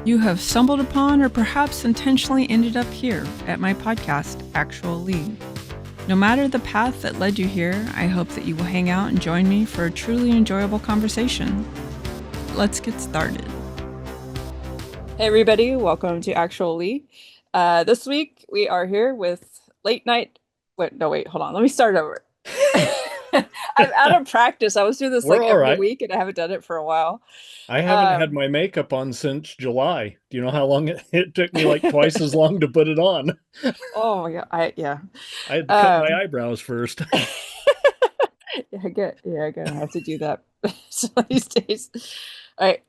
You have stumbled upon or perhaps intentionally ended up here at my podcast, Actual Leigh. No matter the path that led you here, I hope that you will hang out and join me for a truly enjoyable conversation. Let's get started. Hey everybody, welcome to Actual Leigh. This week we are here with late night. Hold on. Let me start over. I'm out of practice. I was doing this We're like all every right. week and I haven't done it for a while. I haven't had Um, my makeup on since July. Do you know how long it took me? Like twice as long to put it on. oh my God, yeah. I had to cut my Um, eyebrows first. I gotta have to do that some of these days. All right.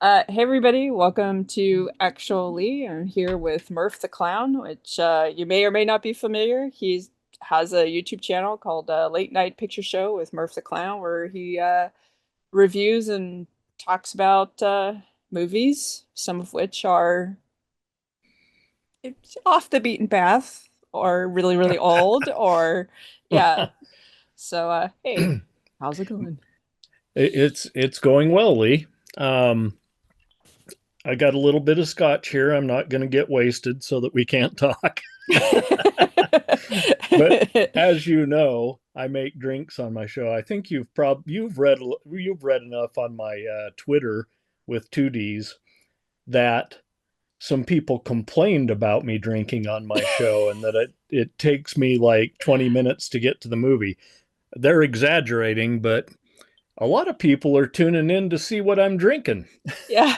Hey everybody, welcome to Actual Leigh. I'm here with Murph the Clown, which you may or may not be familiar. He has a YouTube channel called Late Night Picture Show with Murph the Clown, where he reviews and talks about movies, some of which are off the beaten path or really, really old or yeah. So hey, how's it going? It's going well, Lee. Um, I got a little bit of scotch here. I'm not going to get wasted so that we can't talk. But as you know, I make drinks on my show. I think you've read enough on my Twitter with two D's that some people complained about me drinking on my show and that it takes me like 20 minutes to get to the movie. They're exaggerating, but a lot of people are tuning in to see what I'm drinking. Yeah.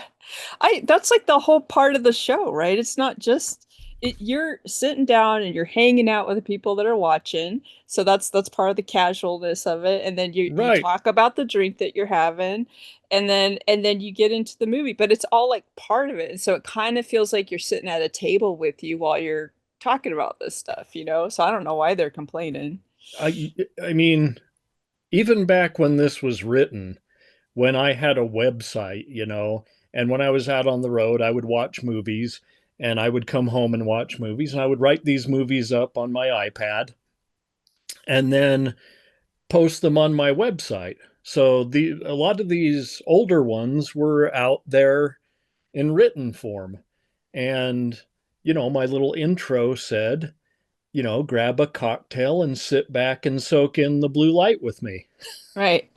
I That's like the whole part of the show, right? It's not just you're sitting down and you're hanging out with the people that are watching. So that's part of the casualness of it. And then you Right. talk about the drink that you're having and then you get into the movie, but it's all like part of it. And so it kind of feels like you're sitting at a table with you while you're talking about this stuff, you know? So I don't know why they're complaining. I mean, even back when this was written, when I had a website, and when I was out on the road, I would watch movies and I would come home and watch movies and I would write these movies up on my iPad and then post them on my website. So a lot of these older ones were out there in written form. And my little intro said, grab a cocktail and sit back and soak in the blue light with me. Right.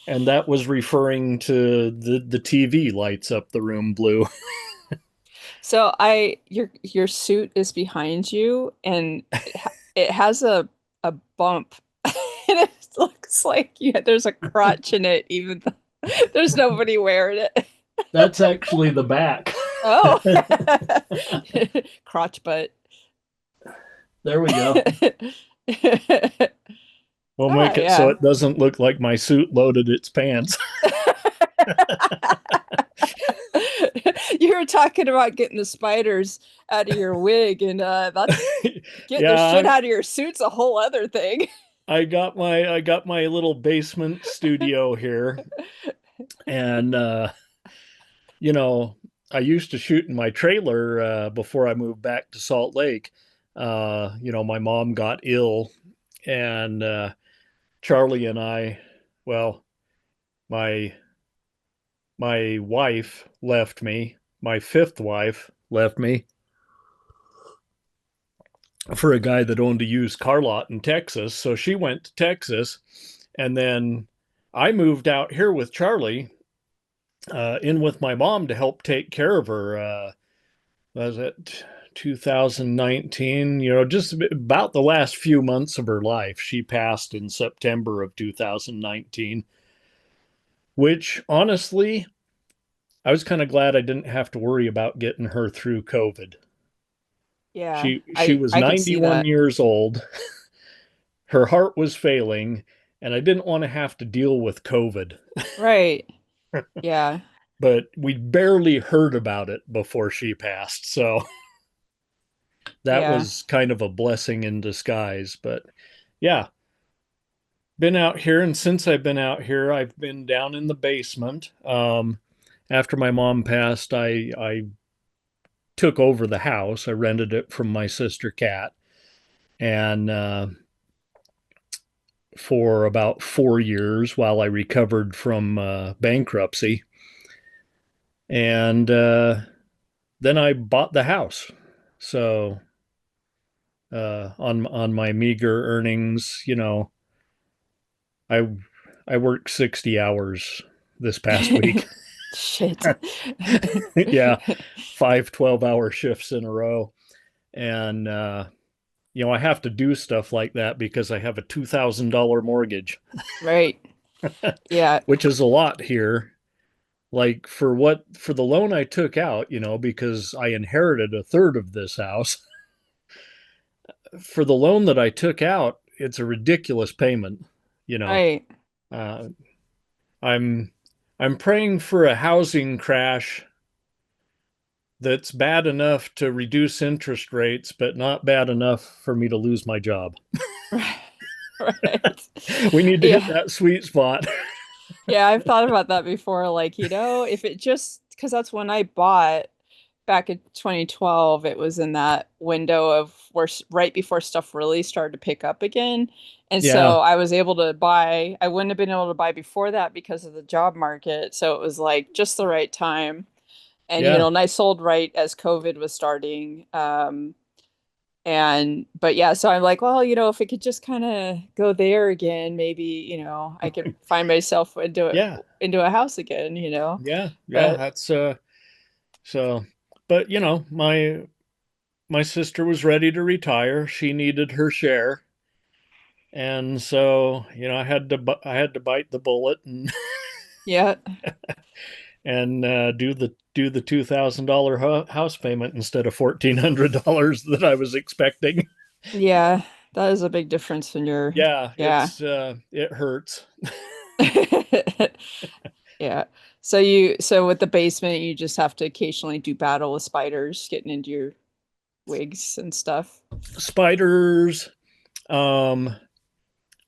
And that was referring to the TV lights up the room blue. So your suit is behind you and it has a bump and it looks like there's a crotch in it even though there's nobody wearing it. That's actually the back. Oh. Crotch butt. There we go. We'll Ah, make it so yeah. it doesn't look like my suit loaded its pants. You were talking about getting the spiders out of your wig, and that's getting the shit Yeah, out of your suit's a whole other thing. I got my little basement studio here, and you know I used to shoot in my trailer before I moved back to Salt Lake. My mom got ill, and Charlie and I, well, my my wife left me. My fifth wife left me for a guy that owned a used car lot in Texas. So she went to Texas, and then I moved out here with Charlie, in with my mom to help take care of her. Was it 2019? Just about the last few months of her life. She passed in September of 2019, which honestly, I was kind of glad I didn't have to worry about getting her through COVID. Yeah, She was I could see 91 that. years old. Her heart was failing, and I didn't want to have to deal with COVID. Right. Yeah. But we barely heard about it before she passed. So that Yeah. was kind of a blessing in disguise. But yeah, been out here. And since I've been out here, I've been down in the basement. After my mom passed, I took over the house. I rented it from my sister Kat. And for about 4 years while I recovered from bankruptcy. And then I bought the house. So on my meager earnings, I I worked 60 hours this past week. Shit. Yeah, 5 12-hour shifts in a row. And I have to do stuff like that because I have a $2,000 mortgage, Right. Yeah. which is a lot here. Like for the loan I took out, because I inherited a third of this house, for the loan that I took out, it's a ridiculous payment, you know. Right. Uh, I'm I'm praying for a housing crash that's bad enough to reduce interest rates, but not bad enough for me to lose my job. Right. Right. We need to hit Yeah. that sweet spot. Yeah, I've thought about that before. Like, if it just, because that's when I bought back in 2012, it was in that window of where right before stuff really started to pick up again. And Yeah, so I was able to buy, I wouldn't have been able to buy before that because of the job market. So it was like just the right time. And, yeah. and I sold right as COVID was starting. But yeah, so I'm like, well, if it could just kind of go there again, maybe, I could find myself Yeah, into a house again. yeah. But That's so. But my sister was ready to retire. She needed her share, and so I had to bite the bullet and yeah, do the $2,000 house payment instead of $1,400 that I was expecting. yeah, that is a big difference when you're, Yeah, yeah. it hurts. Yeah. So with the basement, you just have to occasionally do battle with spiders getting into your wigs and stuff. Spiders. Um,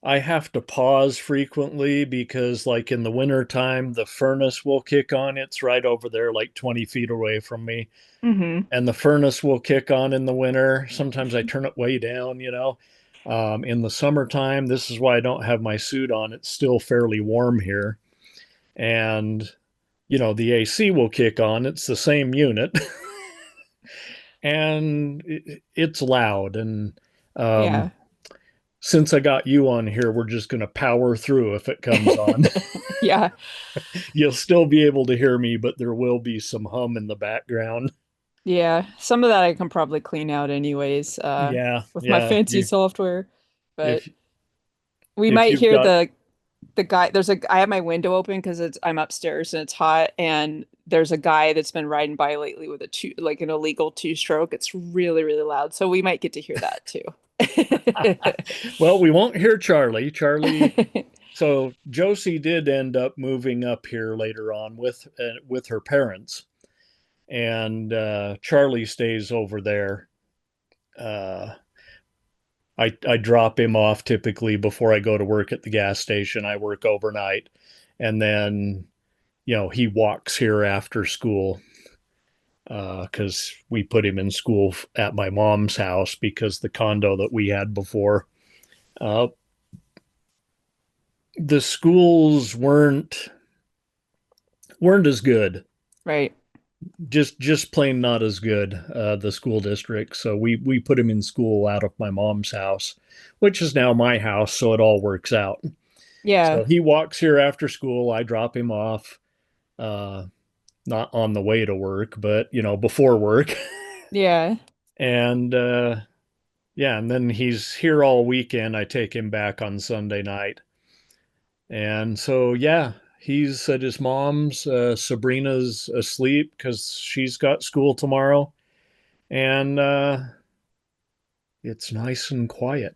I have to pause frequently because, like in the wintertime, the furnace will kick on. It's right over there, like 20 feet away from me. Hmm. And the furnace will kick on in the winter. Sometimes I turn it way down, In the summertime, this is why I don't have my suit on. It's still fairly warm here. And, the AC will kick on. It's the same unit. And it's loud. And Yeah. since I got you on here, we're just going to power through if it comes on. Yeah. You'll still be able to hear me, but there will be some hum in the background. Yeah. Some of that I can probably clean out anyways, Yeah, with my yeah. fancy software. But If we if might you've hear got the guy. I have my window open because I'm upstairs and it's hot, and there's a guy that's been riding by lately with like an illegal two-stroke. It's really, really loud. So we might get to hear that too. well, we won't hear Charlie. So Josie did end up moving up here later on with her parents, and Charlie stays over there. Uh, I drop him off typically before I go to work at the gas station. I work overnight, and then he walks here after school because we put him in school at my mom's house because the condo that we had before, uh, the schools weren't as good. Right. Just plain not as good. The school district. So we put him in school out of my mom's house, which is now my house. So it all works out. Yeah. So he walks here after school. I drop him off. Uh, Not on the way to work, but before work. Yeah. And yeah, and then he's here all weekend. I take him back on Sunday night. And so yeah, he's at his mom's. Sabrina's asleep because she's got school tomorrow. And it's nice and quiet.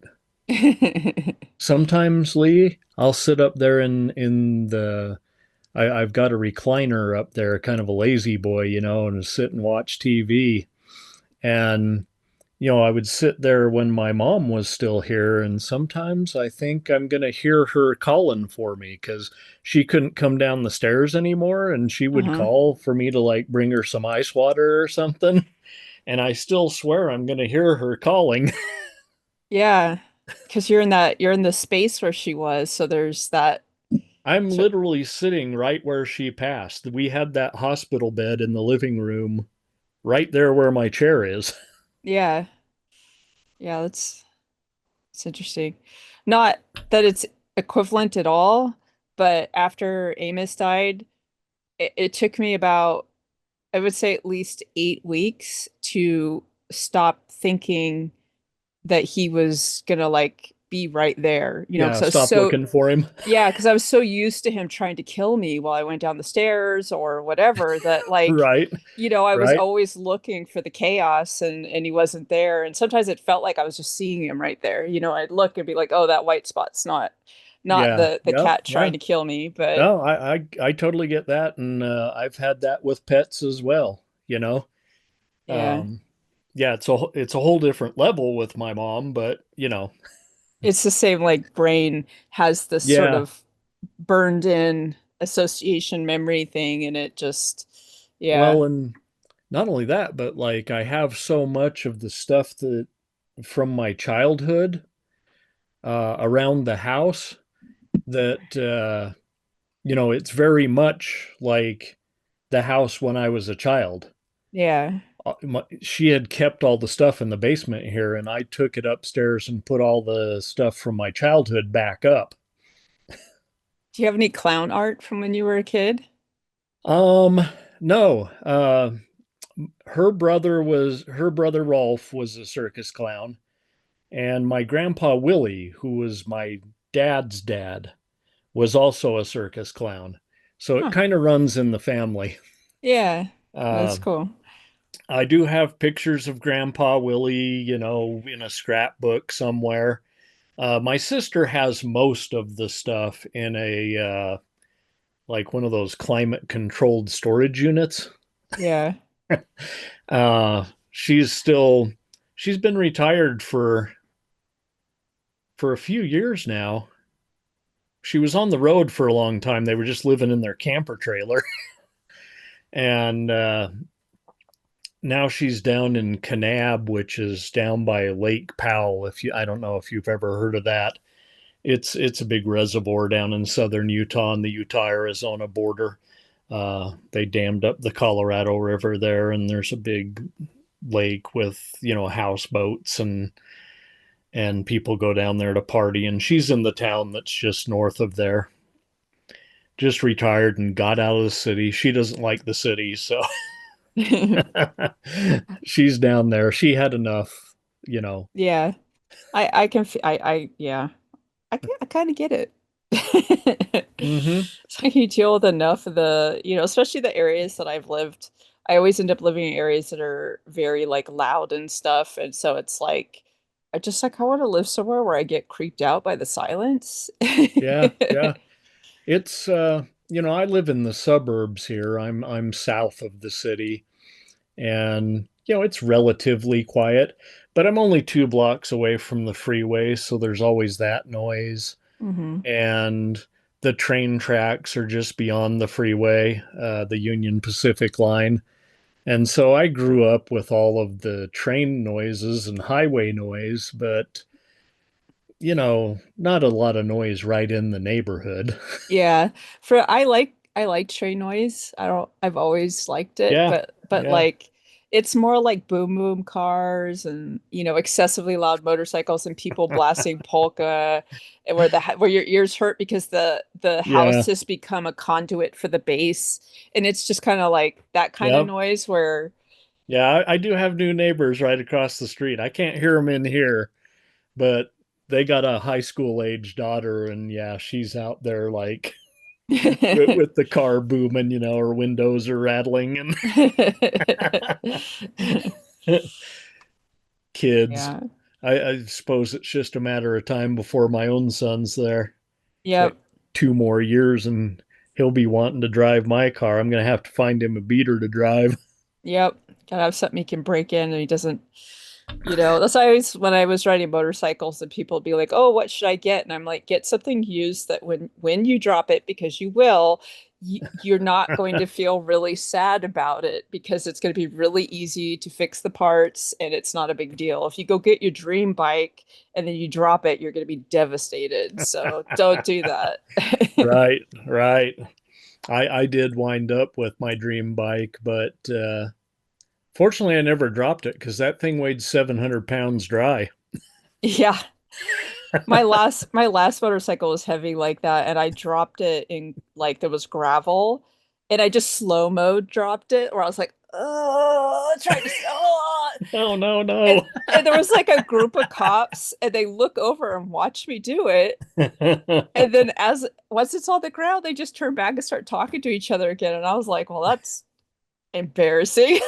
Sometimes, Leigh, I'll sit up there in the I've got a recliner up there, kind of a lazy boy, and sit and watch TV. And I would sit there when my mom was still here, and sometimes I think I'm going to hear her calling for me because she couldn't come down the stairs anymore, and she would Uh-huh. call for me to like bring her some ice water or something. And I still swear I'm going to hear her calling. Yeah. Because you're in the space where she was, so there's that I'm So literally sitting right where she passed. We had that hospital bed in the living room right there where my chair is. yeah, yeah, that's interesting. Not that it's equivalent at all, but after Amos died, it took me about, I would say, at least 8 weeks to stop thinking that he was gonna like be right there, Yeah, because I was stop so, looking for him. yeah, because I was so used to him trying to kill me while I went down the stairs or whatever that like, Right, I was right. always looking for the chaos and he wasn't there. And sometimes it felt like I was just seeing him right there. I'd look and be like, oh, that white spot's not Yeah, the yep, cat yeah. trying to kill me, but No, I totally get that, and I've had that with pets as well. You know, yeah. yeah, it's a whole different level with my mom, but It's the same like brain has this sort yeah. of burned in association memory thing and it just yeah. Well, and not only that, but like I have so much of the stuff that from my childhood around the house that it's very much like the house when I was a child. Yeah. She had kept all the stuff in the basement here, and I took it upstairs and put all the stuff from my childhood back up. Do you have any clown art from when you were a kid? Um, no, her brother Rolf was a circus clown, and my grandpa Willie, who was my dad's dad, was also a circus clown. So it Huh. kind of runs in the family. Yeah. Uh, That's cool. I do have pictures of Grandpa Willie, in a scrapbook somewhere. My sister has most of the stuff in a like one of those climate controlled storage units. Yeah. She's been retired for a few years now. She was on the road for a long time. They were just living in their camper trailer, and now she's down in Kanab, which is down by Lake Powell. I don't know if you've ever heard of that. It's a big reservoir down in southern Utah on the Utah-Arizona border. They dammed up the Colorado River there, and there's a big lake with houseboats and people go down there to party. And she's in the town that's just north of there. Just retired and got out of the city. She doesn't like the city, so she's down there. She had enough, you know. Yeah. I can I yeah. I kind of get it. Mm-hmm. It's like you deal with enough of the, especially the areas that I've lived. I always end up living in areas that are very like loud and stuff. And so it's like I want to live somewhere where I get creeped out by the silence. Yeah, yeah. It's I live in the suburbs here. I'm south of the city, and it's relatively quiet, but I'm only 2 blocks away from the freeway, so there's always that noise. Hmm. And the train tracks are just beyond the freeway, the Union Pacific line. And so I grew up with all of the train noises and highway noise, but not a lot of noise right in the neighborhood. Yeah. I like train noise. I've always liked it, Yeah, but yeah, like it's more like boom boom cars and excessively loud motorcycles and people blasting polka and where your ears hurt because the house yeah, has become a conduit for the bass and it's just kind of like that kind of yep. noise where Yeah, I do have new neighbors right across the street. I can't hear them in here, but they got a high school age daughter, and yeah, she's out there like with the car booming, her windows are rattling and kids. Yeah. I suppose it's just a matter of time before my own son's there. It's like Yep. 2 more years and he'll be wanting to drive my car. I'm gonna have to find him a beater to drive. Yep. Gotta have something he can break in and he doesn't. That's why I always, when I was riding motorcycles and people would be like, "Oh, what should I get?" And I'm like, "Get something used that when you drop it, because you will, you're not going to feel really sad about it because it's going to be really easy to fix the parts and it's not a big deal. If you go get your dream bike and then you drop it, you're going to be devastated. So don't do that. Right, right. I did wind up with my dream bike, but fortunately I never dropped it because that thing weighed 700 pounds dry. Yeah. My last motorcycle was heavy like that, and I dropped it in like there was gravel, and I just slow-mo dropped it, where I was like, oh, trying to, oh. No, no, And, no. and there was like a group of cops, and they look over and watch me do it. And then as once it's on the ground, they just turn back and start talking to each other again. And I was like, well, that's embarrassing.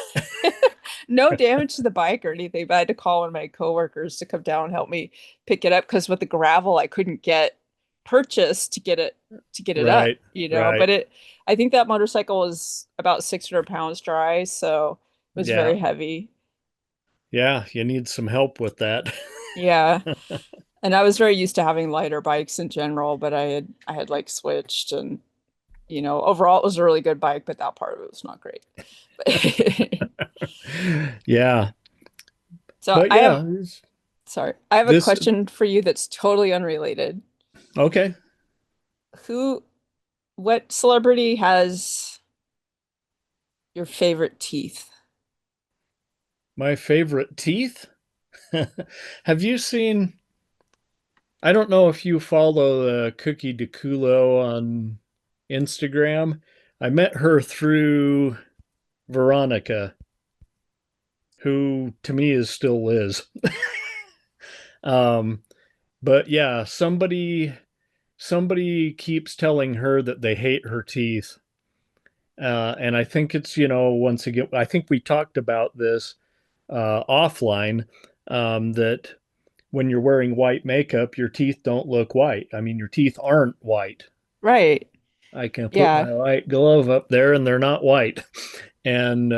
No damage to the bike or anything, but I had to call one of my coworkers to come down and help me pick it up because with the gravel I couldn't get purchased to get it up, Right, right. But I think that motorcycle was about 600 pounds dry, so it was Yeah, very heavy. yeah, you need some help with that. Yeah. And I was very used to having lighter bikes in general, but I had like switched and overall it was a really good bike, but that part of it was not great. Yeah, So but I have yeah, Sorry. I have a this question for you that's totally unrelated. okay. Who, what celebrity has your favorite teeth? My favorite teeth? Have you seen, I don't know if you follow Cookie DeCulo on Instagram. I met her through Veronica, who to me is still Liz. Um, but yeah, somebody keeps telling her that they hate her teeth. And I think it's, once again, I think we talked about this offline, that when you're wearing white makeup, your teeth don't look white. I mean, your teeth aren't white. Right. I can put Yeah. my white glove up there and they're not white. And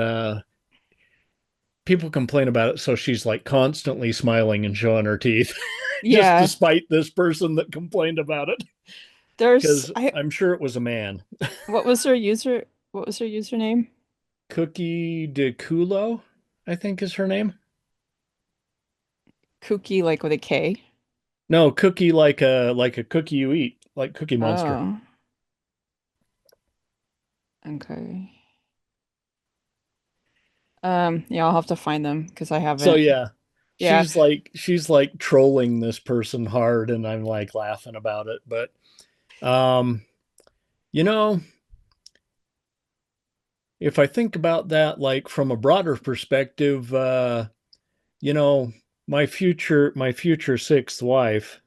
people complain about it. So she's like constantly smiling and showing her teeth, just Yeah. despite this person that complained about it, There's because I I'm sure it was a man. what was her user what was her username? Cookie de Culo, I think is her name. Cookie like with a K. No, cookie like a cookie you eat, like Cookie Monster. Oh, okay. Yeah, I'll have to find them because I So haven't. yeah, Yeah. she's like trolling this person hard, and I'm like laughing about it. But um, you know, if I think about that, like from a broader perspective, you know, my future sixth wife,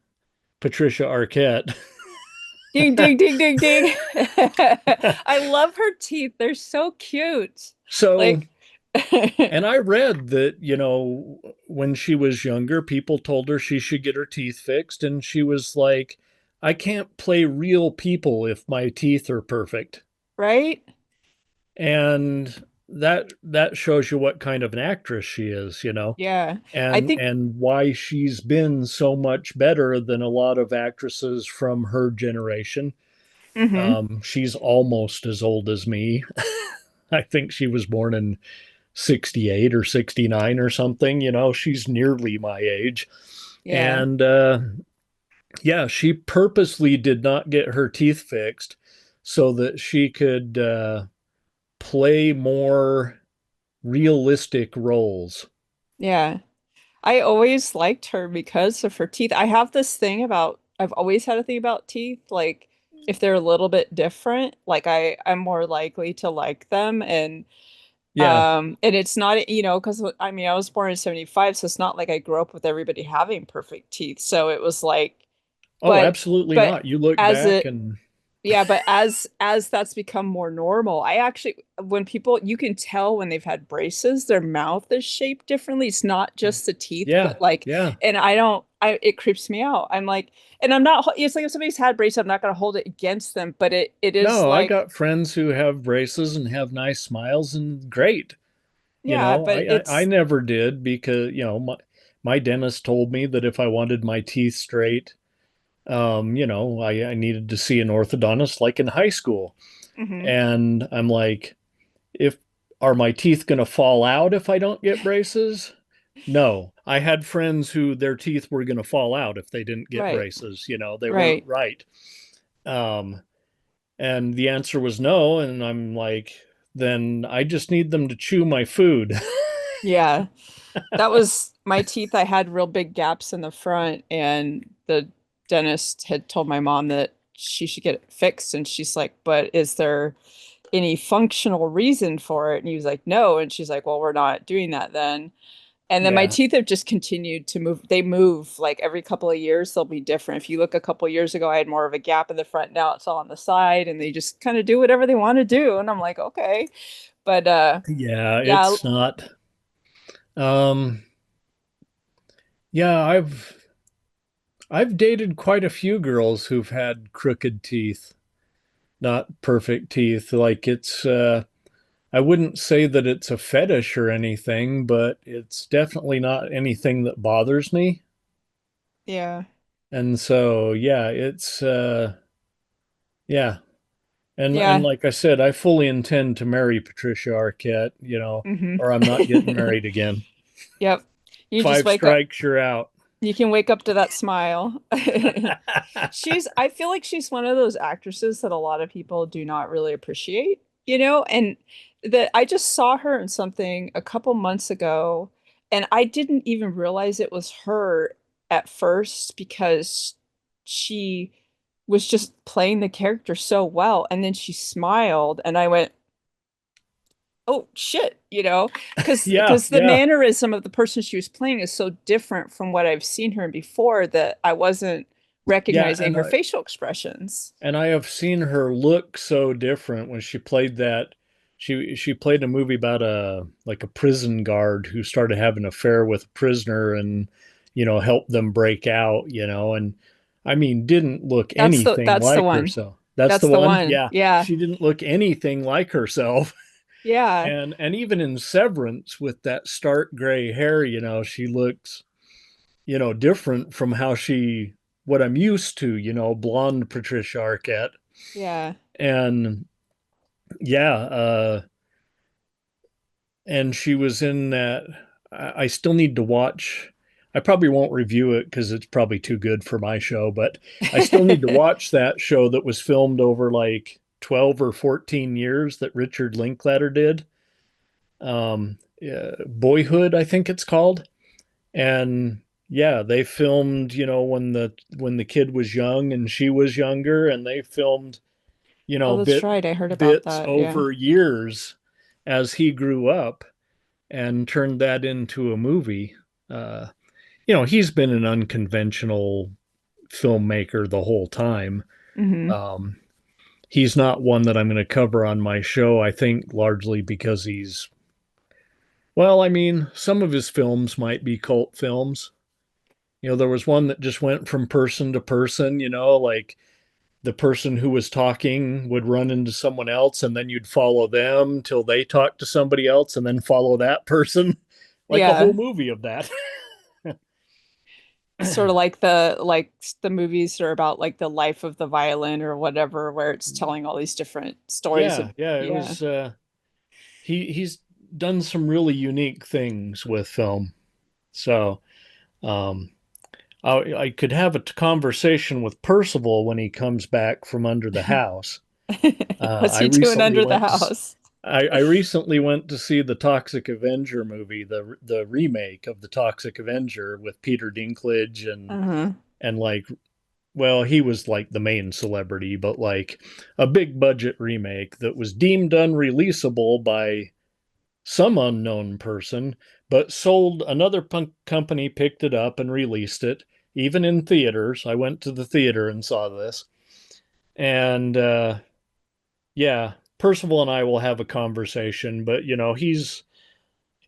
Patricia Arquette. Ding ding ding ding ding. I love her teeth. They're so cute. So, Like and I read that, when she was younger, people told her she should get her teeth fixed, and she was like, I can't play real people if my teeth are perfect. right? And that shows you what kind of an actress she is, Yeah. I and think and why she's been so much better than a lot of actresses from her generation. hmm She's almost as old as me. I think she was born in 68 or 69 or something. She's nearly my age. yeah. And yeah, she purposely did not get her teeth fixed so that she could play more realistic roles. Yeah. I always liked her because of her teeth. I've always had a thing about teeth. Like if they're a little bit different, like I'm more likely to like them. Yeah. And it's not, because I mean I was born in 75, so it's not like I grew up with everybody having perfect teeth. So it was like, Oh, but absolutely but not. You look as back it and Yeah, but as that's become more normal, I actually when people you can tell when they've had braces, their mouth is shaped differently. It's not just the teeth, yeah, but like, yeah. and I it creeps me out. I'm like, and I'm not. It's like if somebody's had braces, I'm not going to hold it against them, but it is No, I like, got friends who have braces and have nice smiles and great. yeah, but I never did because, my dentist told me that if I wanted my teeth straight, I needed to see an orthodontist like in high school. Hmm. And I'm like, if are my teeth going to fall out if I don't get braces? No. I had friends who their teeth were going to fall out if they didn't get Right. braces. You know, they weren't Right. right. Um, and the answer was no. And I'm like, then I just need them to chew my food. Yeah. That was my teeth. I had real big gaps in the front, and the dentist had told my mom that she should get it fixed. And she's like, but is there any functional reason for it? And he was like, no. And she's like, well, we're not doing that then. And then my Yeah. teeth have just continued to move. They move like every couple of years, they'll be different. If you look a couple of years ago, I had more of a gap in the front. Now it's all on the side, and they just kind of do whatever they want to do. And I'm like, okay. But Yeah. yeah, It's not. Um, yeah. I've dated quite a few girls who've had crooked teeth, not perfect teeth. Like I wouldn't say that it's a fetish or anything, but it's definitely not anything that bothers me. yeah. And so, yeah, it's yeah. And Yeah. like I said, I fully intend to marry Patricia Arquette, Hmm. or I'm not getting married again. Yep. You just Five wake up. strikes, you're out. You can wake up to that smile. I feel like she's one of those actresses that a lot of people do not really appreciate, and that I just saw her in something a couple months ago, and I didn't even realize it was her at first because she was just playing the character so well. And then she smiled, and I went, oh shit, Yeah, because the yeah. mannerism of the person she was playing is so different from what I've seen her in before that I wasn't Yeah, recognizing her facial expressions. and I have seen her look so different when she played that. She played a movie about a prison guard who started having an affair with a prisoner and helped them break out, and I mean didn't look anything That's the like one. herself. That's the That's the one. one. Yeah, Yeah. she didn't look anything like herself. Yeah. And even in Severance with that stark gray hair, she looks different from what I'm used to, blonde Patricia Arquette. Yeah. And yeah, and she was in that. I still need to watch. I probably won't review it because it's probably too good for my show, but I still need to watch that show that was filmed over like 12 or 14 years that Richard Linklater did. Boyhood, I think it's called. And yeah, they filmed, when the kid was young and she was younger, and they filmed, Oh, that's bit right. I heard about bits that. Yeah. over years as he grew up and turned that into a movie. Uh, he's been an unconventional filmmaker the whole time. Hmm. Um, he's not one that I'm going to cover on my show, I think largely because well, I mean, some of his films might be cult films. There was one that just went from person to person, like the person who was talking would run into someone else and then you'd follow them till they talk to somebody else and then follow that person. Like a whole Yeah. movie of that. Sort of like the movies are about like the life of the violin or whatever, where it's telling all these different stories of, Yeah, it yeah. was he's done some really unique things with film. So, um I could have a conversation with Percival when he comes back from under the house. What's I he doing recently under the went to house? I recently went to see the Toxic Avenger movie, the remake of the Toxic Avenger with Peter Dinklage Uh-huh. and like, well, he was like the main celebrity, but like a big budget remake that was deemed unreleasable by some unknown person, but sold. Another punk company picked it up and released it, even in theaters. I went to the theater and saw this, and yeah, Percival and I will have a conversation, but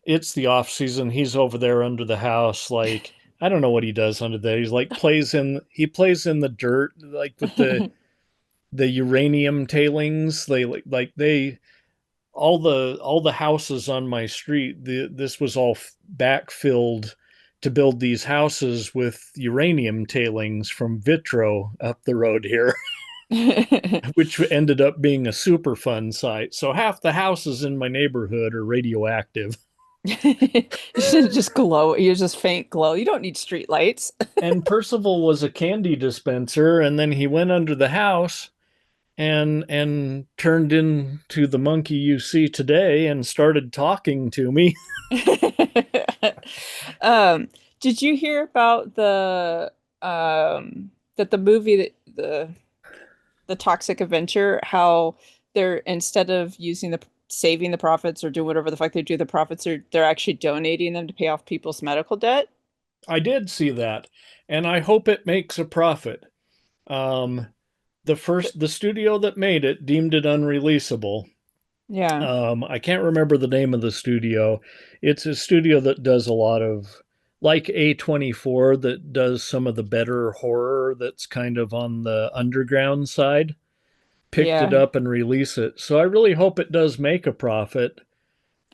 it's the off season. He's over there under the house, like I don't know what he does under there. He's like plays in the dirt, like with the uranium tailings. They like they all the houses on my street. This was all backfilled to build these houses with uranium tailings from Vitro up the road here. which ended up being a super fun site. So half the houses in my neighborhood are radioactive. You should just glow. You just faint glow. You don't need street lights. And Percival was a candy dispenser, and then he went under the house and turned into the monkey you see today and started talking to me. Um, did you hear about the that the movie that the Toxic Avenger, how they're instead of using the saving the profits or doing whatever the fuck they do, the profits are they're actually donating them to pay off people's medical debt? I did see that, and I hope it makes a profit. Um, the studio that made it deemed it unreleasable. Yeah, I can't remember the name of the studio. It's a studio that does a lot of, like A24, that does some of the better horror that's kind of on the underground side, picked it yeah, up and release it. So I really hope it does make a profit.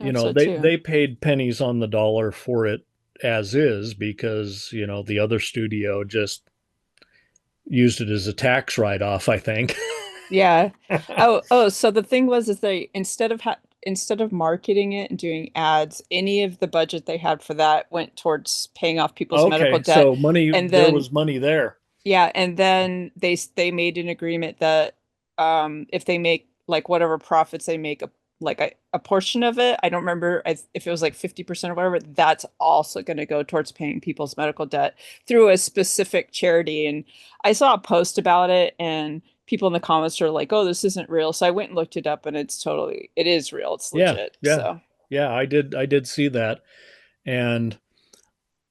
I hope so too. They paid pennies on the dollar for it as is because, the other studio just used it as a tax write-off, I think. Yeah. So the thing was is they instead of marketing it and doing ads, any of the budget they had for that went towards paying off people's medical Okay, debt. so money, And there then was money there. yeah, and then they made an agreement that if they make like whatever profits they make like a portion of it, I don't remember if it was like 50% or whatever, that's also going to go towards paying people's medical debt through a specific charity. And I saw a post about it and people in the comments are like, "Oh, this isn't real." So I went and looked it up and it is real. It's Yeah, legit. yeah, So, yeah. I did see that, and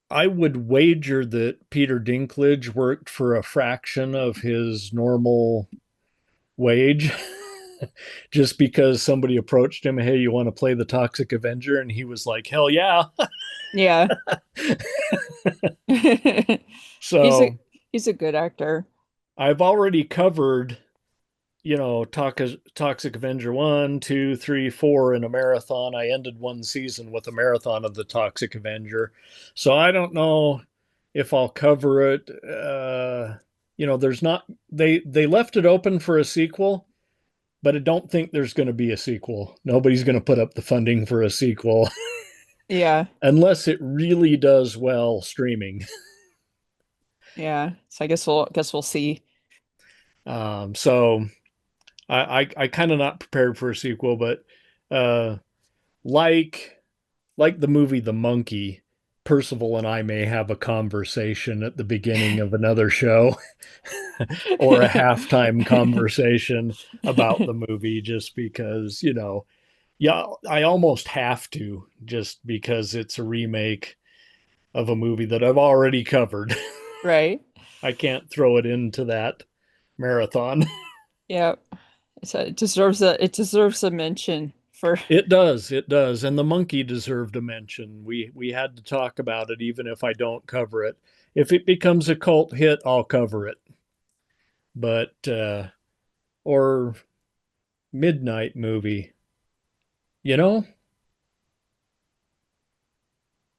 I would wager that Peter Dinklage worked for a fraction of his normal wage, just because somebody approached him, "Hey, you want to play the Toxic Avenger?" And he was like, "Hell yeah!" yeah. He's a So he's a good actor. I've already covered, Toxic Avenger 1, 2, 3, 4 in a marathon. I ended one season with a marathon of the Toxic Avenger. So I don't know if I'll cover it. There's not they left it open for a sequel, but I don't think there's going to be a sequel. Nobody's going to put up the funding for a sequel Yeah. unless it really does well streaming. Yeah. So I guess we'll see. So I kind of not prepared for a sequel, but uh, like like the movie The Monkey, Percival and I may have a conversation at the beginning of another show or a halftime conversation about the movie just because, yeah, I almost have to just because it's a remake of a movie that I've already covered. Right. I can't throw it into that marathon. Yeah. So it deserves a mention for It does, it does. And the monkey deserved a mention. We had to talk about it even if I don't cover it. If it becomes a cult hit, I'll cover it. But or midnight movie. You know,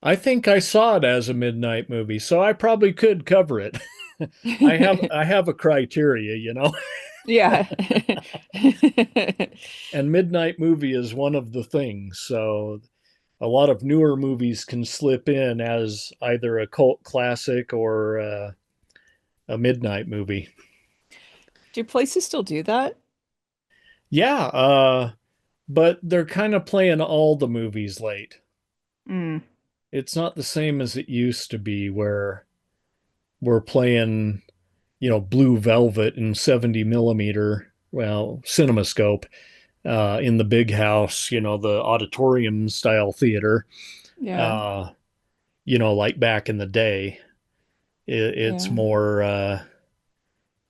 I think I saw it as a midnight movie, so I probably could cover it. I have a criteria. yeah. And midnight movie is one of the things. So a lot of newer movies can slip in as either a cult classic or a midnight movie. Do places still do that? Yeah, but they're kind of playing all the movies late. Mm, It's not the same as it used to be where we're playing, Blue Velvet in 70 millimeter, well, CinemaScope, in the big house, the auditorium style theater, yeah. uh, like back in the day. It's Yeah. more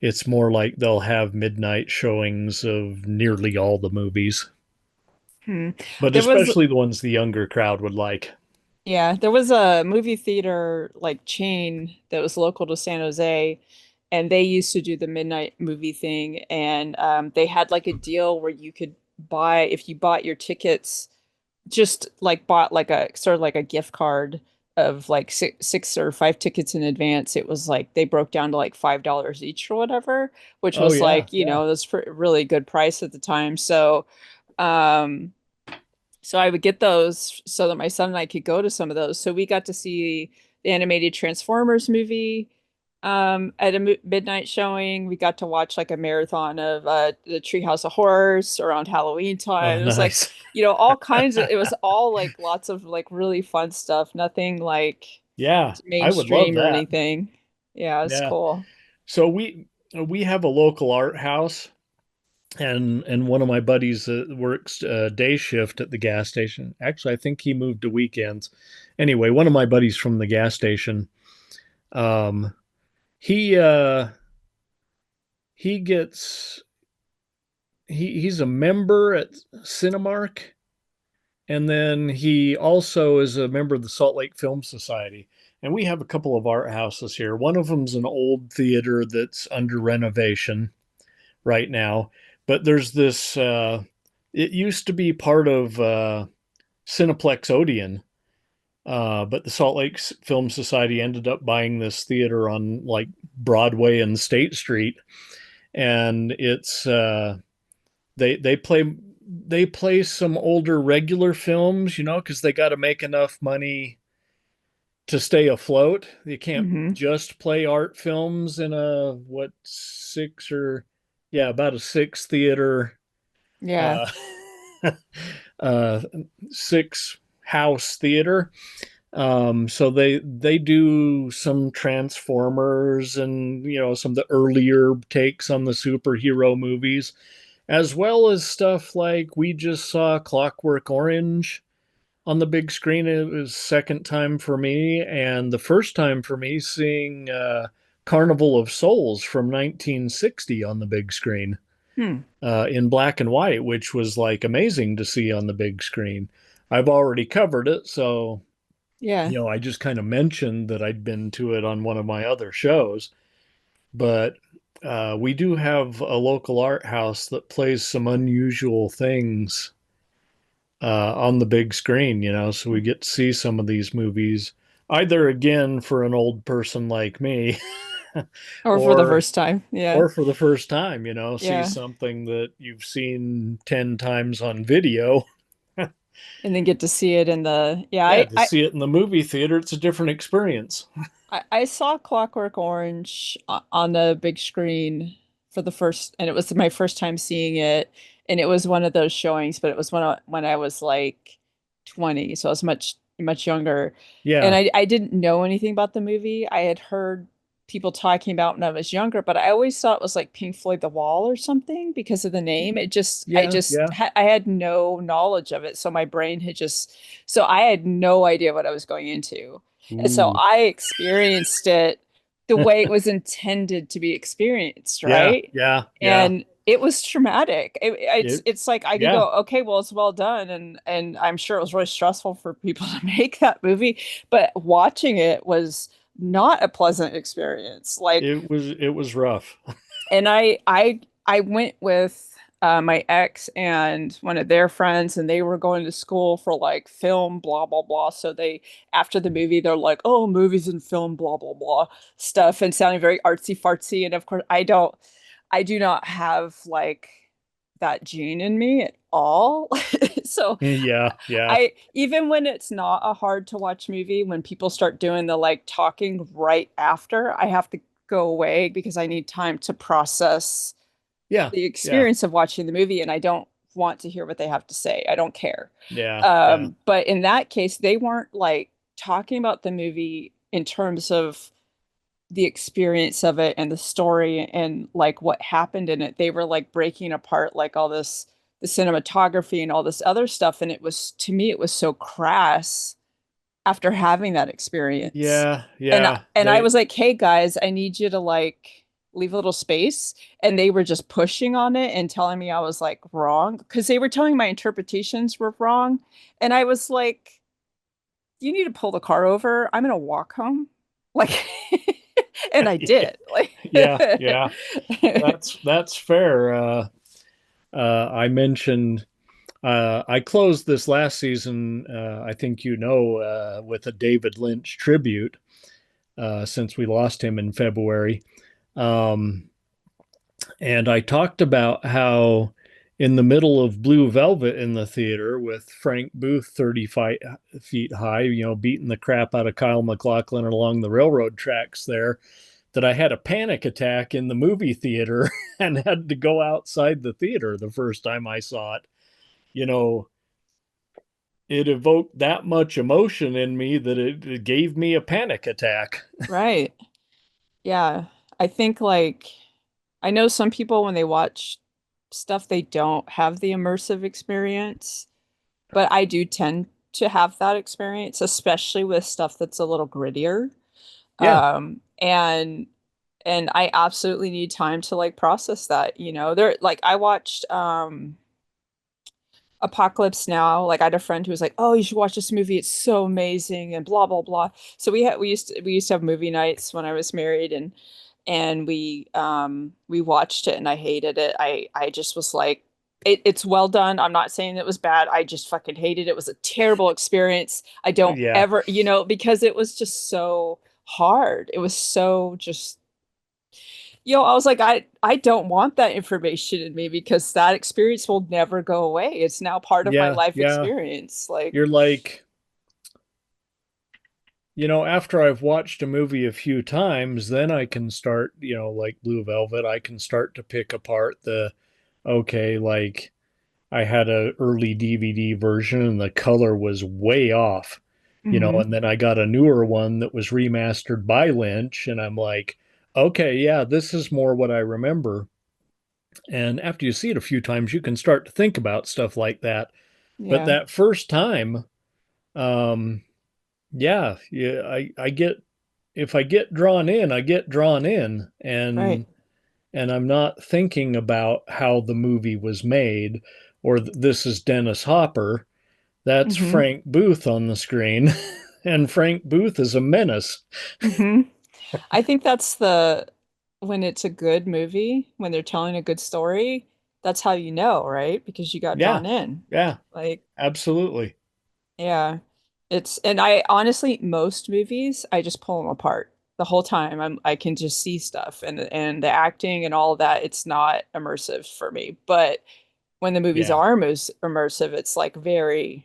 it's more like they'll have midnight showings of nearly all the movies, Hmm. but There was especially the ones the younger crowd would like. Yeah, there was a movie theater like chain that was local to San Jose, and they used to do the midnight movie thing, and they had like a deal where you could if you bought your tickets, just like bought like a sort of like a gift card, of like six or five tickets in advance, it was like they broke down to like $5 each or whatever, which Oh was yeah, like, you yeah. know, that's really good price at the time. Um, so I would get those so that my son and I could go to some of those. So we got to see the animated Transformers movie at a midnight showing. We got to watch like a marathon of the Treehouse of Horrors around Halloween Oh, time. It was like, nice. you know, all kinds of, it was all like lots of like really fun stuff. Nothing like Yeah, I would love mainstream or that. anything. Yeah, it's Yeah. cool. So we have a local art house, and one of my buddies works day shift at the gas station. Actually, I think he moved to weekends. Anyway, one of my buddies from the gas station, um, he he gets he's a member at Cinemark, and then he also is a member of the Salt Lake Film Society. And we have a couple of art houses here. One of them's an old theater that's under renovation right now. But there's this, it used to be part of Cineplex Odeon, but the Salt Lake Film Society ended up buying this theater on like Broadway and State Street. And it's, they play some older regular films, you know, because they got to make enough money to stay afloat. You can't Hmm. just play art films in a what six or yeah, about a six theater Yeah. uh uh six house theater. So they do some Transformers and you know some of the earlier takes on the superhero movies, as well as stuff like we just saw Clockwork Orange on the big screen. It was second time for me, and the first time for me seeing Carnival of Souls from 1960 on the big screen Hmm. in black and white, which was like amazing to see on the big screen. I've already covered it, so Yeah. you know, I just kind of mentioned that I'd been to it on one of my other shows, but we do have a local art house that plays some unusual things on the big screen, you know, so we get to see some of these movies either again for an old person like me Or for the or first time. Yeah. or for the first time, you know, see Yeah. something that you've seen 10 times on video. And then get to see it in the, yeah, Yeah, to see it in the movie theater, it's a different experience. I saw Clockwork Orange on the big screen for the first, and it was my first time seeing it. And it was one of those showings, but it was when I was like 20, so I was much younger. And Yeah. I didn't know anything about the movie. I had heard people talking about when I was younger, but I always thought it was like Pink Floyd The Wall or something because of the name. Yeah, yeah. I had no knowledge of it, so my brain had just, so I had no idea what I was going into. And so Ooh. I experienced it the way it was intended to be experienced, Yeah, right? yeah, yeah. And it was traumatic. It It's like I could yeah. go, okay, well, it's well done, and I'm sure it was really stressful for people to make that movie, but watching it was not a pleasant experience. Like, It was rough. and I went with my ex and one of their friends, and they were going to school for like film, blah blah blah. So they, after the movie, they're like, "Oh, movies and film, blah blah blah," stuff, and sounding very artsy fartsy. And of course, I do not have like that gene in me at all. So Yeah, yeah. I, even when it's not a hard to watch movie, when people start doing the like talking right after, I have to go away because I need time to process Yeah, the yeah. experience of watching the movie, and I don't want to hear what they have to say. I don't care. Yeah, yeah. But in that case, they weren't like talking about the movie in terms of the experience of it and the story and like what happened in it. They were like breaking apart like all this, the cinematography and all this other stuff. And it was, to me, it was so crass after having that experience. Yeah, And yeah. I They was like, "Hey guys, I need you to like leave a little space." And they were just pushing on it and telling me I was like wrong because they were telling my interpretations were wrong. And I was like, "You need to pull the car over. I'm gonna walk home." Like, and I did. Like, yeah, yeah. That's fair. I mentioned I closed this last season, I think with a David Lynch tribute, since we lost him in February. Um, and I talked about how in the middle of Blue Velvet in the theater with Frank Booth 30 feet high, beating the crap out of Kyle MacLachlan along the railroad tracks there, that I had a panic attack in the movie theater and had to go outside the theater the first time I saw it. You know, it evoked that much emotion in me that it gave me a panic attack. Right. Yeah. I think like I know some people when they watch stuff they don't have the immersive experience, but I do tend to have that experience, especially with stuff that's a little grittier. Yeah, And I absolutely need time to like process that, you know. There like I watched Apocalypse Now. Like I had a friend who was like, "Oh, you should watch this movie. It's so amazing," and blah blah blah. So we used to have movie nights when I was married, and we watched it, and I hated it. I just was like, it's well done. I'm not saying it was bad. I just fucking hated it. It was a terrible experience. I don't yeah, ever, because it was just so hard. It was so just I was like, I don't want that information in me because that experience will never go away. It's now part of my yeah, life yeah. experience. Like, You're like, after I've watched a movie a few times, then I can start, like Blue Velvet, I can start to pick apart okay, like I had a early DVD version and the color was way off, hmm and then I got a newer one that was remastered by Lynch, and I'm like, okay, yeah, this is more what I remember. And after you see it a few times, you can start to think about stuff like that. But yeah, that first time, um, yeah, yeah, I get if I get drawn in, I get drawn in, right. and I'm not thinking about how the movie was made or this is Dennis Hopper. That's hmm Frank Booth on the screen, and Frank Booth is a menace. hmm I think that's when it's a good movie, when they're telling a good story, that's how you know, right? Because you got Yeah, drawn in. yeah, Like, absolutely. yeah. And I honestly, most movies, I just pull them apart the whole time. I can just see stuff and the acting and all of that. It's not immersive for me. But when the movies Yeah. are immersive, it's like very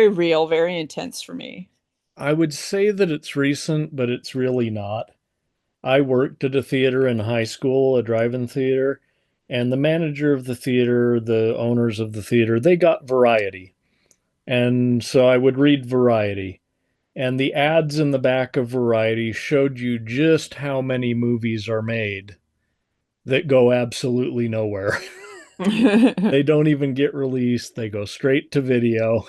real, very intense for me. I would say that it's recent, but it's really not. I worked at a theater in high school, a drive-in theater, and the manager of the theater, the owners of the theater, they got variety. And so I would read variety. And the ads in the back of variety showed you just how many movies are made that go absolutely nowhere. They don't even get released, they go straight to video.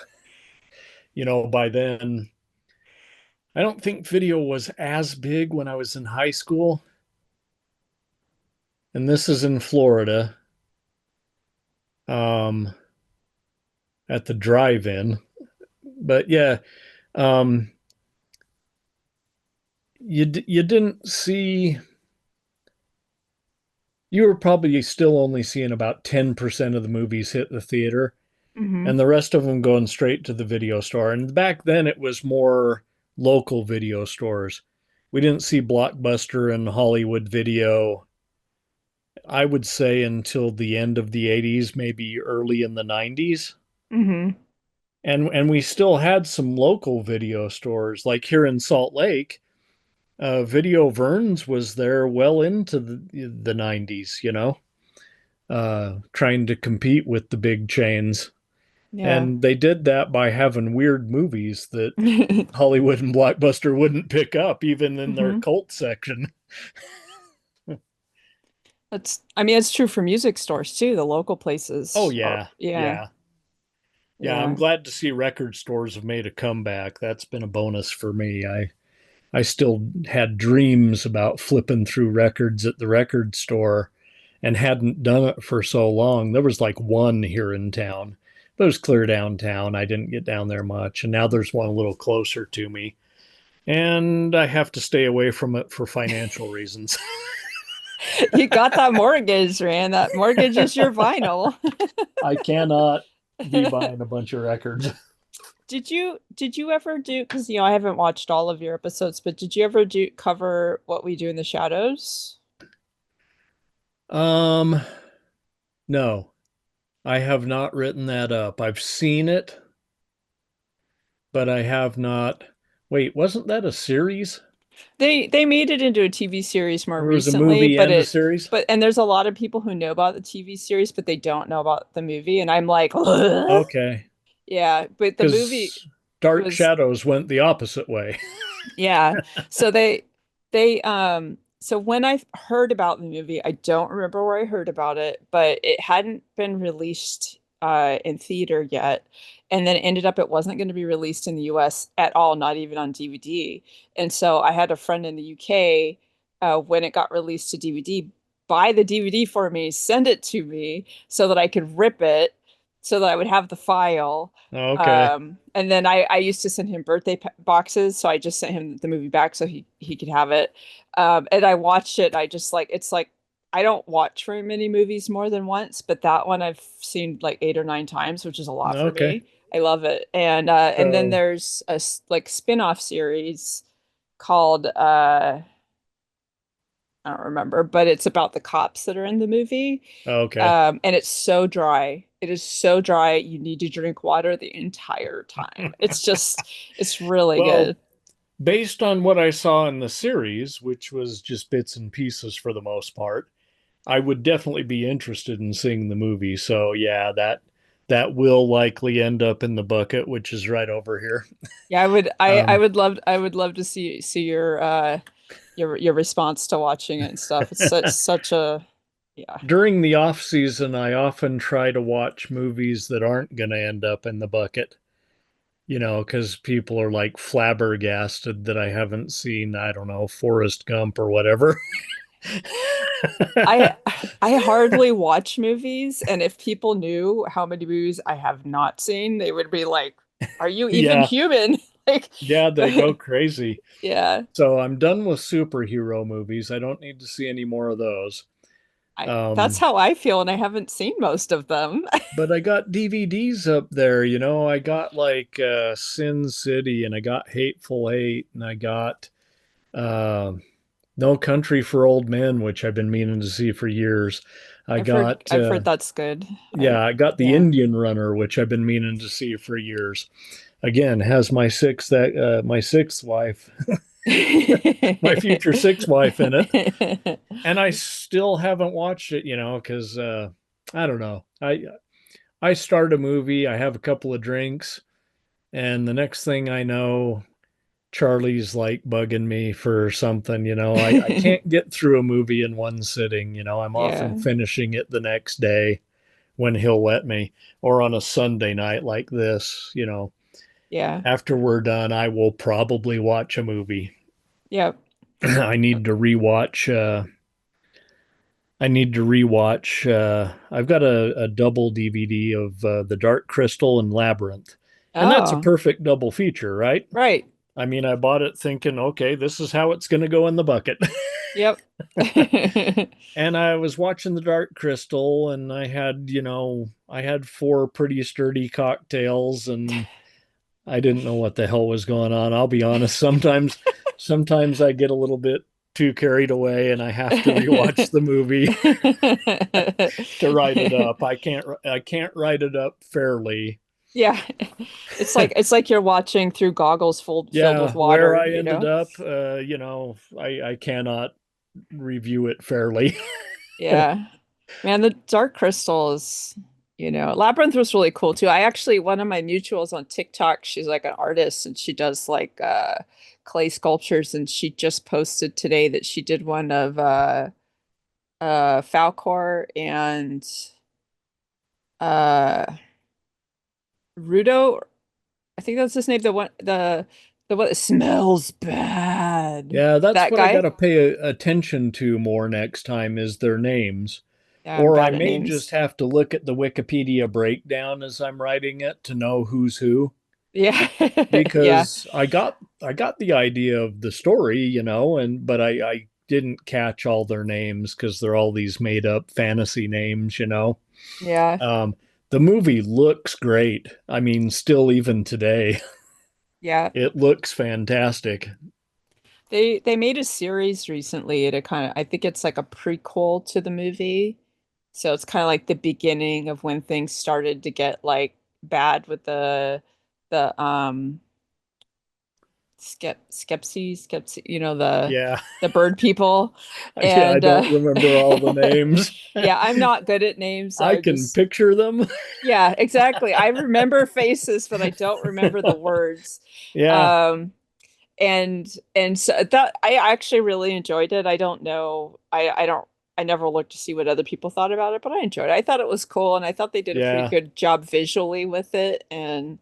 By then, I don't think video was as big when I was in high school. And this is in Florida, um, at the drive-in. But yeah, um, you didn't see. You were probably still only seeing about 10% of the movies hit the theater, hmm and the rest of them going straight to the video store. And back then, it was more local video stores. We didn't see Blockbuster and Hollywood Video, I would say, until the end of the 80s, maybe early in the 90s. hmm And we still had some local video stores, like here in Salt Lake. Video Verns was there well into the 90s, trying to compete with the big chains. Yeah. And they did that by having weird movies that Hollywood and Blockbuster wouldn't pick up, even in their hmm cult section. I mean, it's true for music stores too. The local Oh, places are, yeah. yeah, Yeah. Yeah. I'm yeah. glad to see record stores have made a comeback. That's been a bonus for me. I still had dreams about flipping through records at the record store and hadn't done it for so long. There was like one here in town, but it was clear downtown. I didn't get down there much. And now there's one a little closer to me. And I have to stay away from it for financial reasons. You got that mortgage, man. That mortgage is your vinyl. I cannot be buying a bunch of records. Did you ever do, because I haven't watched all of your episodes, but did you ever do cover What We Do in the Shadows? Um, no, I have not written that up. I've seen it, but I have not. Wait, wasn't that a series? They made it into a TV series more There was a recently, movie and a series? and there's a lot of people who know about the TV series, but they don't know about the movie, and I'm like, "Ugh." Okay, Yeah, but the movie because Dark was Shadows went the opposite way. yeah. So so when I heard about the movie, I don't remember where I heard about it, but it hadn't been released in theater yet. And then it ended up it wasn't going to be released in the US at all, not even on DVD. And so I had a friend in the UK when it got released to DVD buy the DVD for me, send it to me so that I could rip it so that I would have the file. Okay. And then I used to send him birthday boxes, so I just sent him the movie back so he could have it. And I watched it. I just like it's like I don't watch very many movies more than once, but that one I've seen like 8 or 9 times, which is a lot for Okay. me. I love it. And then So, there's a like spin-off series called I don't remember, but it's about the cops that are in the movie. okay. And it's so dry. It is so dry. You need to drink water the entire time. It's really Well, good. based on what I saw in the series, which was just bits and pieces for the most part, I would definitely be interested in seeing the movie. So yeah, that will likely end up in the bucket, which is right over here. Yeah, Um, I would love to see your response to watching it and stuff. It's such a yeah. During the off season, I often try to watch movies that aren't going to end up in the bucket, because people are like flabbergasted that I haven't seen, I don't know, Forrest Gump or whatever. I I hardly watch movies, and if people knew how many movies I have not seen, they would be like, "Are you even Yeah, human?" Like, yeah, they go crazy. yeah. So I'm done with superhero movies. I don't need to see any more of those. That's Um, how I feel, and I haven't seen most of them. but I got DVDs up there, I got like Sin City and I got Hateful Eight and I got uh, No Country for Old Men, which I've been meaning to see for years. I got I've heard that's good. yeah, I got The Yeah. Indian Runner, which I've been meaning to see for years. Again, has my sixth wife, my future sixth wife in it, and I still haven't watched it, because I don't know. I start a movie, I have a couple of drinks, and the next thing I know, Charlie's like bugging me for something, I can't get through a movie in one sitting, I'm often Yeah. finishing it the next day when he'll let me, or on a Sunday night like this, Yeah. after we're done, I will probably watch a movie. Yeah. I need to rewatch I've got a double DVD of The Dark Crystal and Labyrinth. And that's a Oh, perfect double feature, right? right. I mean, I bought it thinking, okay, this is how it's going to go in the bucket. Yep. And I was watching The Dark Crystal and I had four pretty sturdy cocktails and I didn't know what the hell was going on. I'll be honest, sometimes I get a little bit too carried away and I have to rewatch the movie to write it up. I can't write it up fairly. Yeah. It's like you're watching through goggles filled Yeah, with where water, I you ended know? up, I cannot review it fairly. Yeah. Man, the Dark Crystal is, Labyrinth was really cool too. I actually, one of my mutuals on TikTok, she's like an artist and she does like clay sculptures and she just posted today that she did one of Falcor and uh Rudo. I think that's his name, the one that smells bad. Yeah, that's That what I got guy? to pay attention to more next time is their names. Yeah, I'm Or I bad at may just names. have to look at the Wikipedia breakdown as I'm writing it to know who's who. Yeah. Yeah. Because I got the idea of the story, and but I didn't catch all their names because they're all these made up fantasy names, you know. Yeah. Um, the movie looks great. I mean, still even today, Yeah. it looks fantastic. They made a series recently. It kind of I think it's like a prequel to the movie. So it's kind of like the beginning of when things started to get like bad with the skepsi, Yeah, the bird people. yeah, I And don't remember all the names. yeah, I'm not good at names. I I can just picture them. yeah, exactly. I remember faces, but I don't remember the words. Yeah, Um and so that I actually really enjoyed it. I don't know. I never looked to see what other people thought about it, but I enjoyed it. I thought it was cool and I thought they did a pretty yeah, good job visually with it and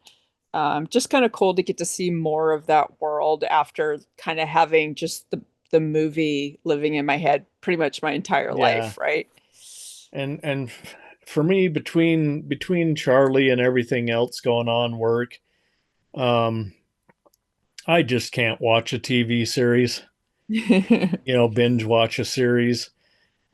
just kind of cool to get to see more of that world after kind of having just the movie living in my head pretty much my entire yeah. life, right? And for me, between Charlie and everything else going on work, um, I just can't watch a TV series. Binge watch a series.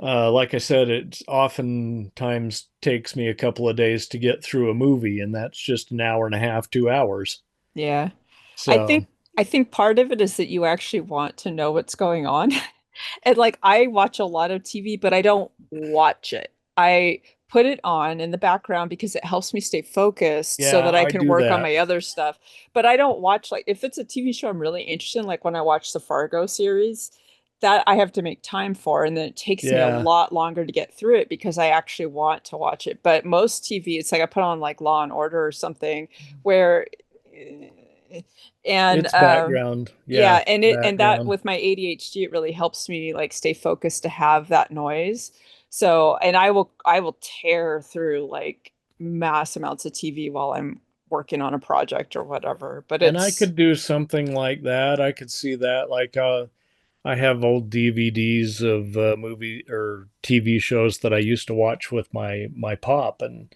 Like I said, it oftentimes takes me a couple of days to get through a movie, and that's just an hour and a half, 2 hours. Yeah. I So, think I think part of it is that you actually want to know what's going on. And like I watch a lot of TV, but I don't watch it. I put it on in the background because it helps me stay focused so yeah, that I I can do work on that. my other stuff. But I don't watch like if it's a TV show I'm really interested in, like when I watch the Fargo series, that I have to make time for, and then it takes me a Yeah, lot longer to get through it because I actually want to watch it. But most TV, it's like I put on like Law and Order or something where and it's background. yeah, Yeah, and that background. with my ADHD, it really helps me like stay focused to have that noise. So, and I will tear through like mass amounts of TV while I'm working on a project or whatever. But And I it's could do something like that. I could see that. Like, I have old DVDs of movie or TV shows that I used to watch with my pop, and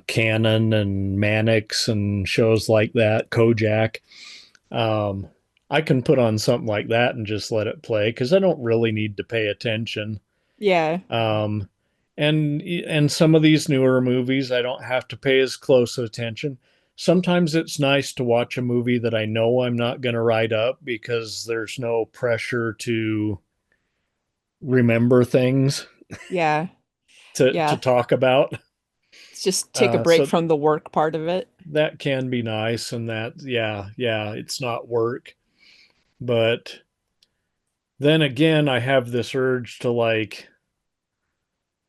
Canon and Mannix and shows like that, Kojak. Um, I can put on something like that and just let it play because I don't really need to pay attention. yeah, Um, and some of these newer movies, I don't have to pay as close attention. Sometimes it's nice to watch a movie that I know I'm not going to write up because there's no pressure to remember things yeah, to yeah. talk about. Just take a break So from the work part of it. that can be nice, and that, yeah, it's not work. But then again, I have this urge to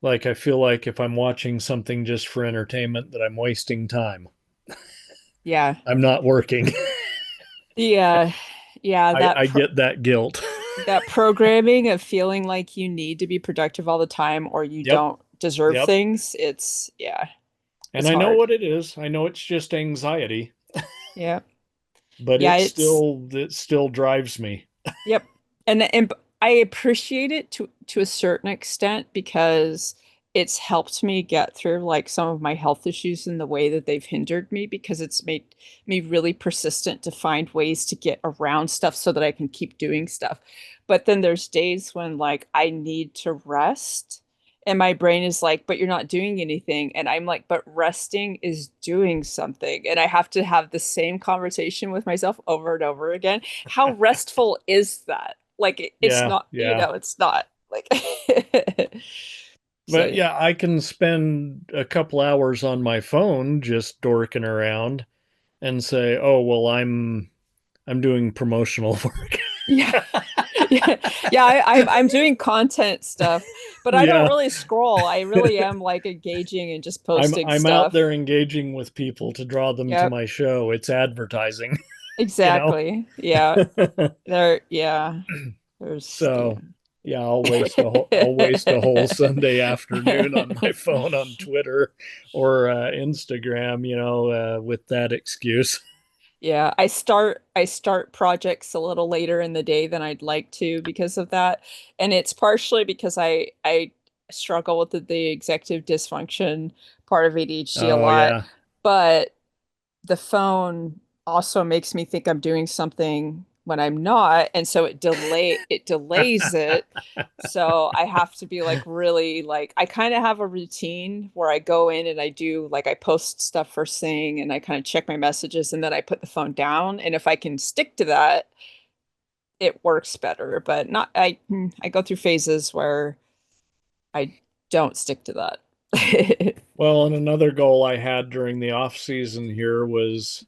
like I feel like if I'm watching something just for entertainment, that I'm wasting time. Yeah. I'm not working. Yeah. Yeah, I get that guilt. that programming of feeling like you need to be productive all the time or you Yep, don't deserve yep. things, it's yeah, And it's I know hard. what it is. I know it's just anxiety, Yeah. but Yeah, it's it still drives me. yep. And I appreciate it to a certain extent because it's helped me get through like some of my health issues in the way that they've hindered me because it's made me really persistent to find ways to get around stuff so that I can keep doing stuff. But then there's days when like I need to rest and my brain is like, but you're not doing anything. And I'm like, but resting is doing something. And I have to have the same conversation with myself over and over again. How restful is that? Like it's Yeah, not, yeah. it's not like so But yeah. yeah, I can spend a couple hours on my phone just dorking around and say, "Oh, well, I'm doing promotional work." Yeah. Yeah. Yeah, I'm doing content stuff, but I don't Yeah. really scroll. I really am like engaging and just posting I'm out stuff. there engaging with people to draw them to Yep. my show. It's advertising, you know. Exactly. Yeah. There, yeah. There's, yeah. So, yeah, I'll waste a whole Sunday afternoon on my phone on Twitter or Instagram, with that excuse. Yeah, I start projects a little later in the day than I'd like to because of that. And it's partially because I struggle with the executive dysfunction part of ADHD a Oh lot, yeah. but the phone also makes me think I'm doing something when I'm not, and so it delays it. So I have to be like really like I kind of have a routine where I go in and I do like I post stuff first thing and I kind of check my messages and then I put the phone down. And if I can stick to that, it works better. But not I go through phases where I don't stick to that. Well, and another goal I had during the off season here was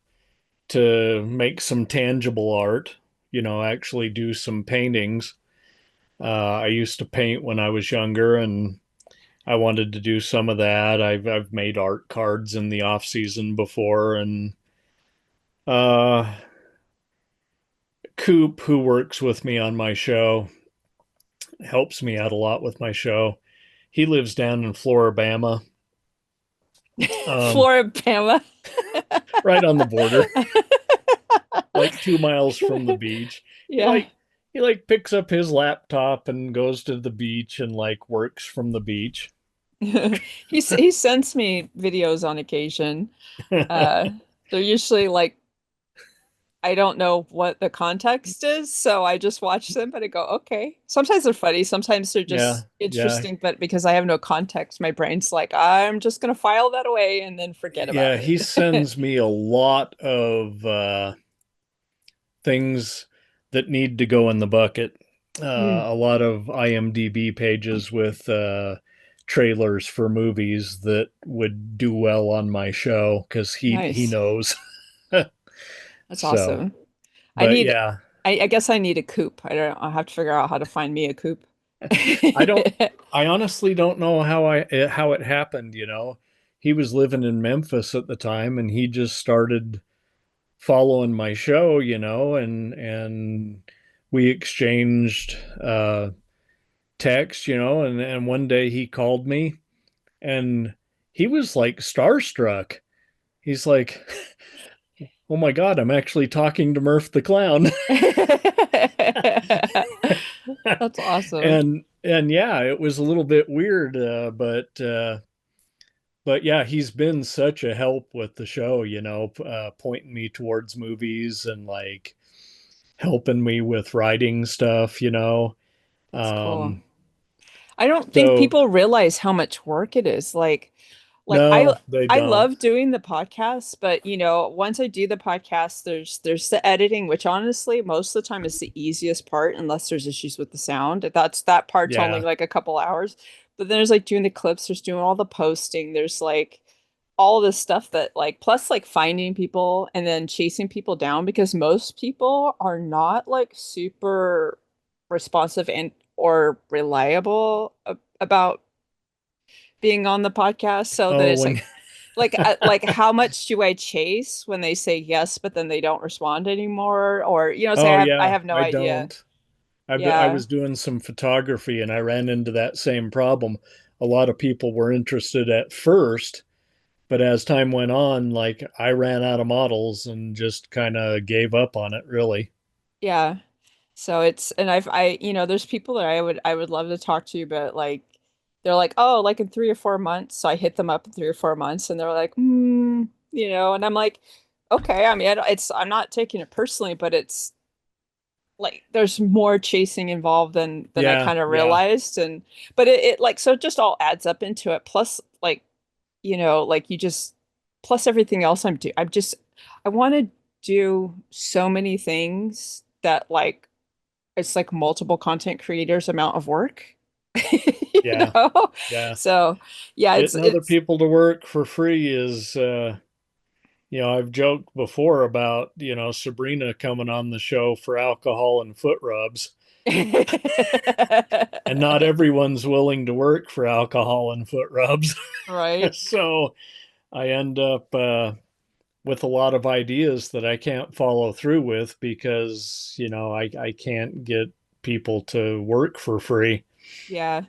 to make some tangible art, actually do some paintings. I used to paint when I was younger and I wanted to do some of that. I've made art cards in the off season before, and uh Coop, who works with me on my show, helps me out a lot with my show. He lives down in Floribama, um, Floribama. right on the border, like 2 miles from the beach. He Yeah. like he like picks up his laptop and goes to the beach and like works from the beach. He sends me videos on occasion. Uh, they're usually like I don't know what the context is, so I just watch them and I go, okay. Sometimes they're funny, sometimes they're Yeah, just yeah, interesting, but because I have no context, my brain's like, I'm just gonna file that away and then forget about yeah. He it. sends me a lot of things that need to go in the bucket. Mm, A lot of IMDb pages with trailers for movies that would do well on my show because he nice. knows. That's So, awesome. I but need yeah, I guess I need a coop. I have to figure out how to find me a coop. I don't. I honestly don't know how it happened. He was living in Memphis at the time, and he just started following my show. And we exchanged text. And one day he called me, and he was like starstruck. He's like, "Oh my God, I'm actually talking to Murph the Clown." That's awesome. And yeah, it was a little bit weird, but yeah, he's been such a help with the show, pointing me towards movies and like helping me with writing stuff. That's cool. Um, I don't think so people realize how much work it is. Like no, they I don't. love doing the podcast, but once I do the podcast, there's the editing, which honestly, most of the time is the easiest part, unless there's issues with the sound. That part's only Yeah. like a couple hours. But then there's like doing the clips, there's doing all the posting, there's like all this stuff that like plus like finding people and then chasing people down because most people are not like super responsive and or reliable about being on the podcast so that Oh, it's when like how much do I chase when they say yes but then they don't respond anymore or say oh I yeah, have no I idea. don't. I Yeah. was doing some photography and I ran into that same problem. A lot of people were interested at first, but as time went on, like I ran out of models and just kind of gave up on it, really. Yeah. So it's and there's people that I would love to talk to, but like they're like, oh, like in 3 or 4 months. So I hit them up in 3 or 4 months, and they're like, and I'm like, okay. I mean, I'm not taking it personally, but it's like there's more chasing involved than I Yeah, kind of yeah. realized, and but it like so it just all adds up into it. Plus, like like you just plus everything else I want to do so many things that like it's like multiple content creators amount of work. you Yeah, know? yeah. So yeah, Getting other it's people to work for free is, I've joked before about, Sabrina coming on the show for alcohol and foot rubs, and not everyone's willing to work for alcohol and foot rubs. right. So I end up with a lot of ideas that I can't follow through with because, I can't get people to work for free. Yeah.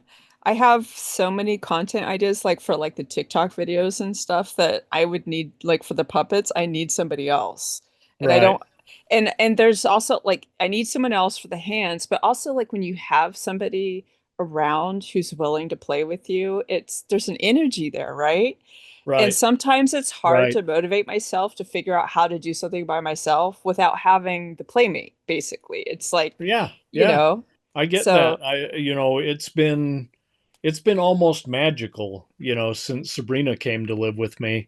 I have so many content ideas like for like the TikTok videos and stuff that I would need like for the puppets, I need somebody else. And I Right. don't and there's also like I need someone else for the hands, but also like when you have somebody around who's willing to play with you, it's there's an energy there, right? And Right. sometimes it's hard Right. to motivate myself to figure out how to do something by myself without having the playmate, basically. It's like, Yeah. you Yeah. know, I get so that. It's been almost magical, since Sabrina came to live with me.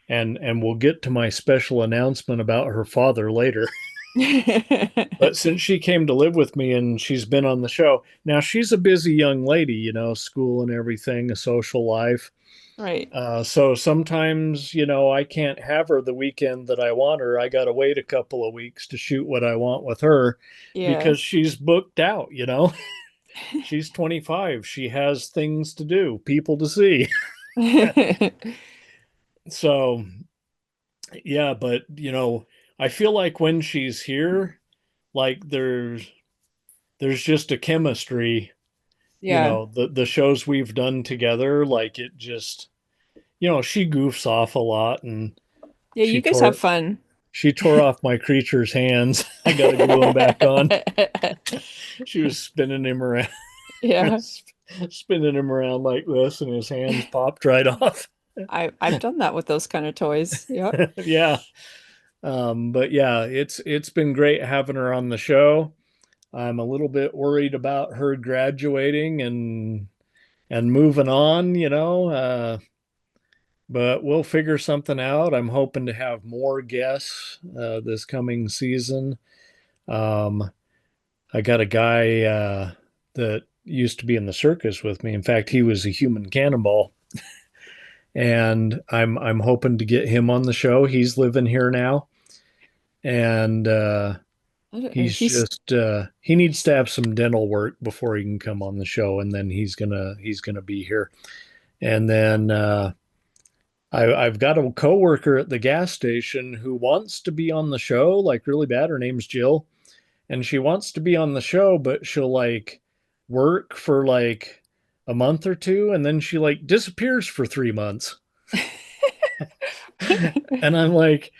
And we'll get to my special announcement about her father later. But since she came to live with me and she's been on the show, now she's a busy young lady, school and everything, a social life. right. So sometimes, I can't have her the weekend that I want her. I got to wait a couple of weeks to shoot what I want with her Yeah. because she's booked out. She's 25. She has things to do, people to see. So, yeah, but, I feel like when she's here, like there's just a chemistry, Yeah. the shows we've done together, like it just, she goofs off a lot and Yeah, you she guys have tore fun. she tore off my creature's hands. I got to glue them back on. She was spinning him around, Yeah. spinning him around like this, and his hands popped right off. I've done that with those kind of toys. Yep. Yeah. But yeah, it's been great having her on the show. I'm a little bit worried about her graduating and moving on, but we'll figure something out. I'm hoping to have more guests this coming season. Um, I got a guy that used to be in the circus with me. In fact, he was a human cannonball, and I'm hoping to get him on the show. He's living here now, and he's He's just he needs to have some dental work before he can come on the show, and then he's gonna be here. And then I've got a coworker at the gas station who wants to be on the show, like really bad. Her name's Jill, and she wants to be on the show, but she'll like work for like a month or two, and then she like disappears for 3 months. And I'm like,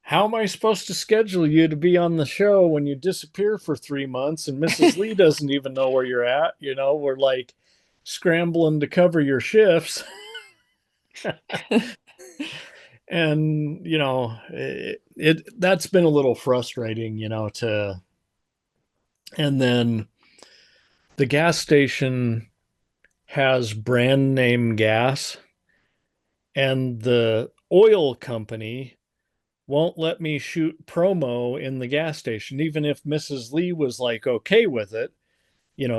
how am I supposed to schedule you to be on the show when you disappear for 3 months and Mrs. Leigh doesn't even know where you're at? We're like scrambling to cover your shifts. And, that's been a little frustrating, and then the gas station has brand name gas, and the oil company won't let me shoot promo in the gas station, even if Mrs. Leigh was like okay with it.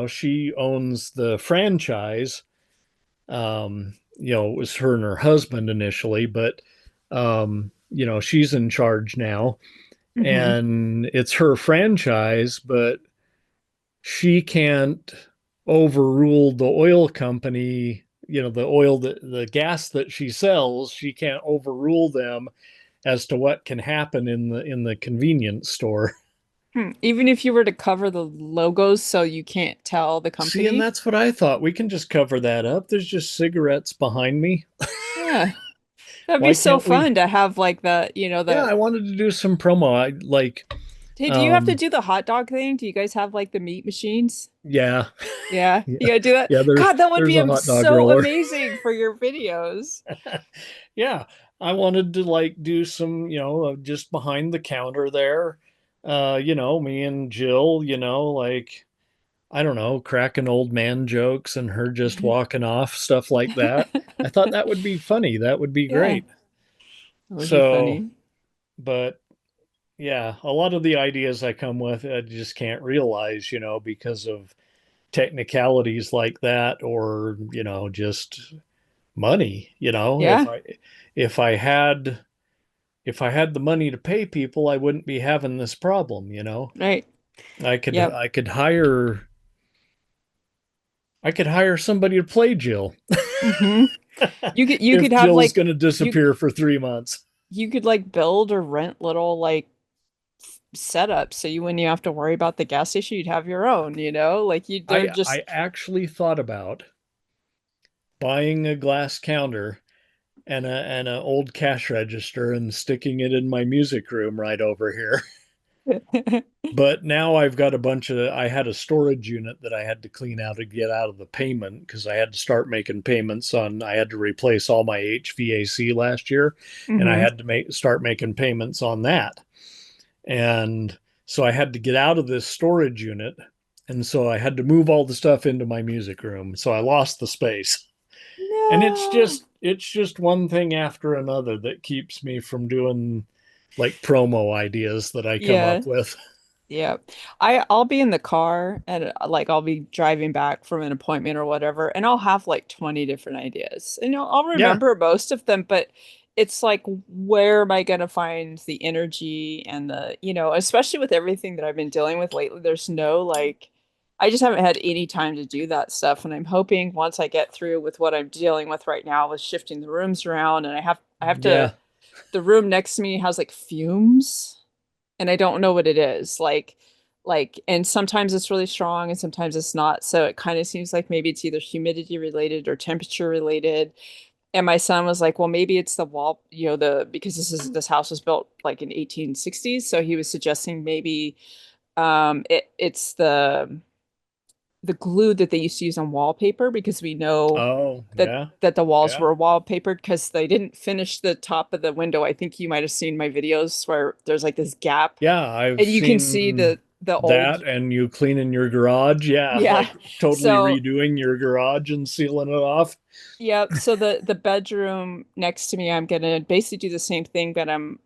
She owns the franchise. It was her and her husband initially, but she's in charge now, hmm and it's her franchise, but she can't overrule the oil company. The gas that she sells, she can't overrule them as to what can happen in the convenience store. Even if you were to cover the logos so you can't tell the See, and company. that's what I thought. We can just cover that up. There's just cigarettes behind me. Yeah. That'd be Why so can't we? fun to have like Yeah, the I wanted to do some promo. I like, hey, do you have to um, do the hot dog thing? Do you guys have like the meat machines? yeah, Yeah. yeah, You gotta do that? yeah. There's God, that would there's be a hot dog so roller. amazing for your videos. Yeah, I wanted to like do some, just behind the counter there. Me and Jill, like I don't know, cracking old man jokes and her just walking off, stuff like that. I thought that would be funny. That would be Yeah, great. that would be So, funny. but yeah, a lot of the ideas I come with, I just can't realize, because of technicalities like that, or, just money. Yeah, If I had if I had the money to pay people, I wouldn't be having this problem. right. I could Yep. I could hire I could hire somebody to play Jill hmm you if could have Jill's like going to you disappear for 3 months. you could like build or rent little like setups so you when you have to worry about the gas station, you'd have your own, like you they're I just actually thought about buying a glass counter and an old cash register and sticking it in my music room right over here. But now I've got a bunch of, I had a storage unit that I had to clean out to get out of the payment because I had to start making payments on, I had to replace all my HVAC last year and I Hmm. had to start making payments on that. And so I had to get out of this storage unit. And so I had to move all the stuff into my music room. So I lost the space. And No. it's just one thing after another that keeps me from doing like promo ideas that I come Yeah. up with. Yeah. I'll be in the car and like I'll be driving back from an appointment or whatever, and I'll have like 20 different ideas. And I'll Yeah, remember most of them, but it's like where am I gonna find the energy and the, especially with everything that I've been dealing with lately, there's no like I just haven't had any time to do that stuff. And I'm hoping once I get through with what I'm dealing with right now with shifting the rooms around and I have to yeah, the room next to me has like fumes and I don't know what it is. And sometimes it's really strong and sometimes it's not. So it kind of seems like maybe it's either humidity related or temperature related. And my son was like, well, maybe it's the wall, because this house was built like in 1860s. So he was suggesting maybe it's the glue that they used to use on wallpaper because we know oh, that yeah, that the walls yeah, were wallpapered because they didn't finish the top of the window. I think you might have seen my videos where there's like this gap yeah. I've and you can see seen the old. that, and you cleaning your garage, yeah, Yeah. like totally So redoing your garage and sealing it off. yeah, so the bedroom next to me, I'm gonna basically do the same thing, but I'm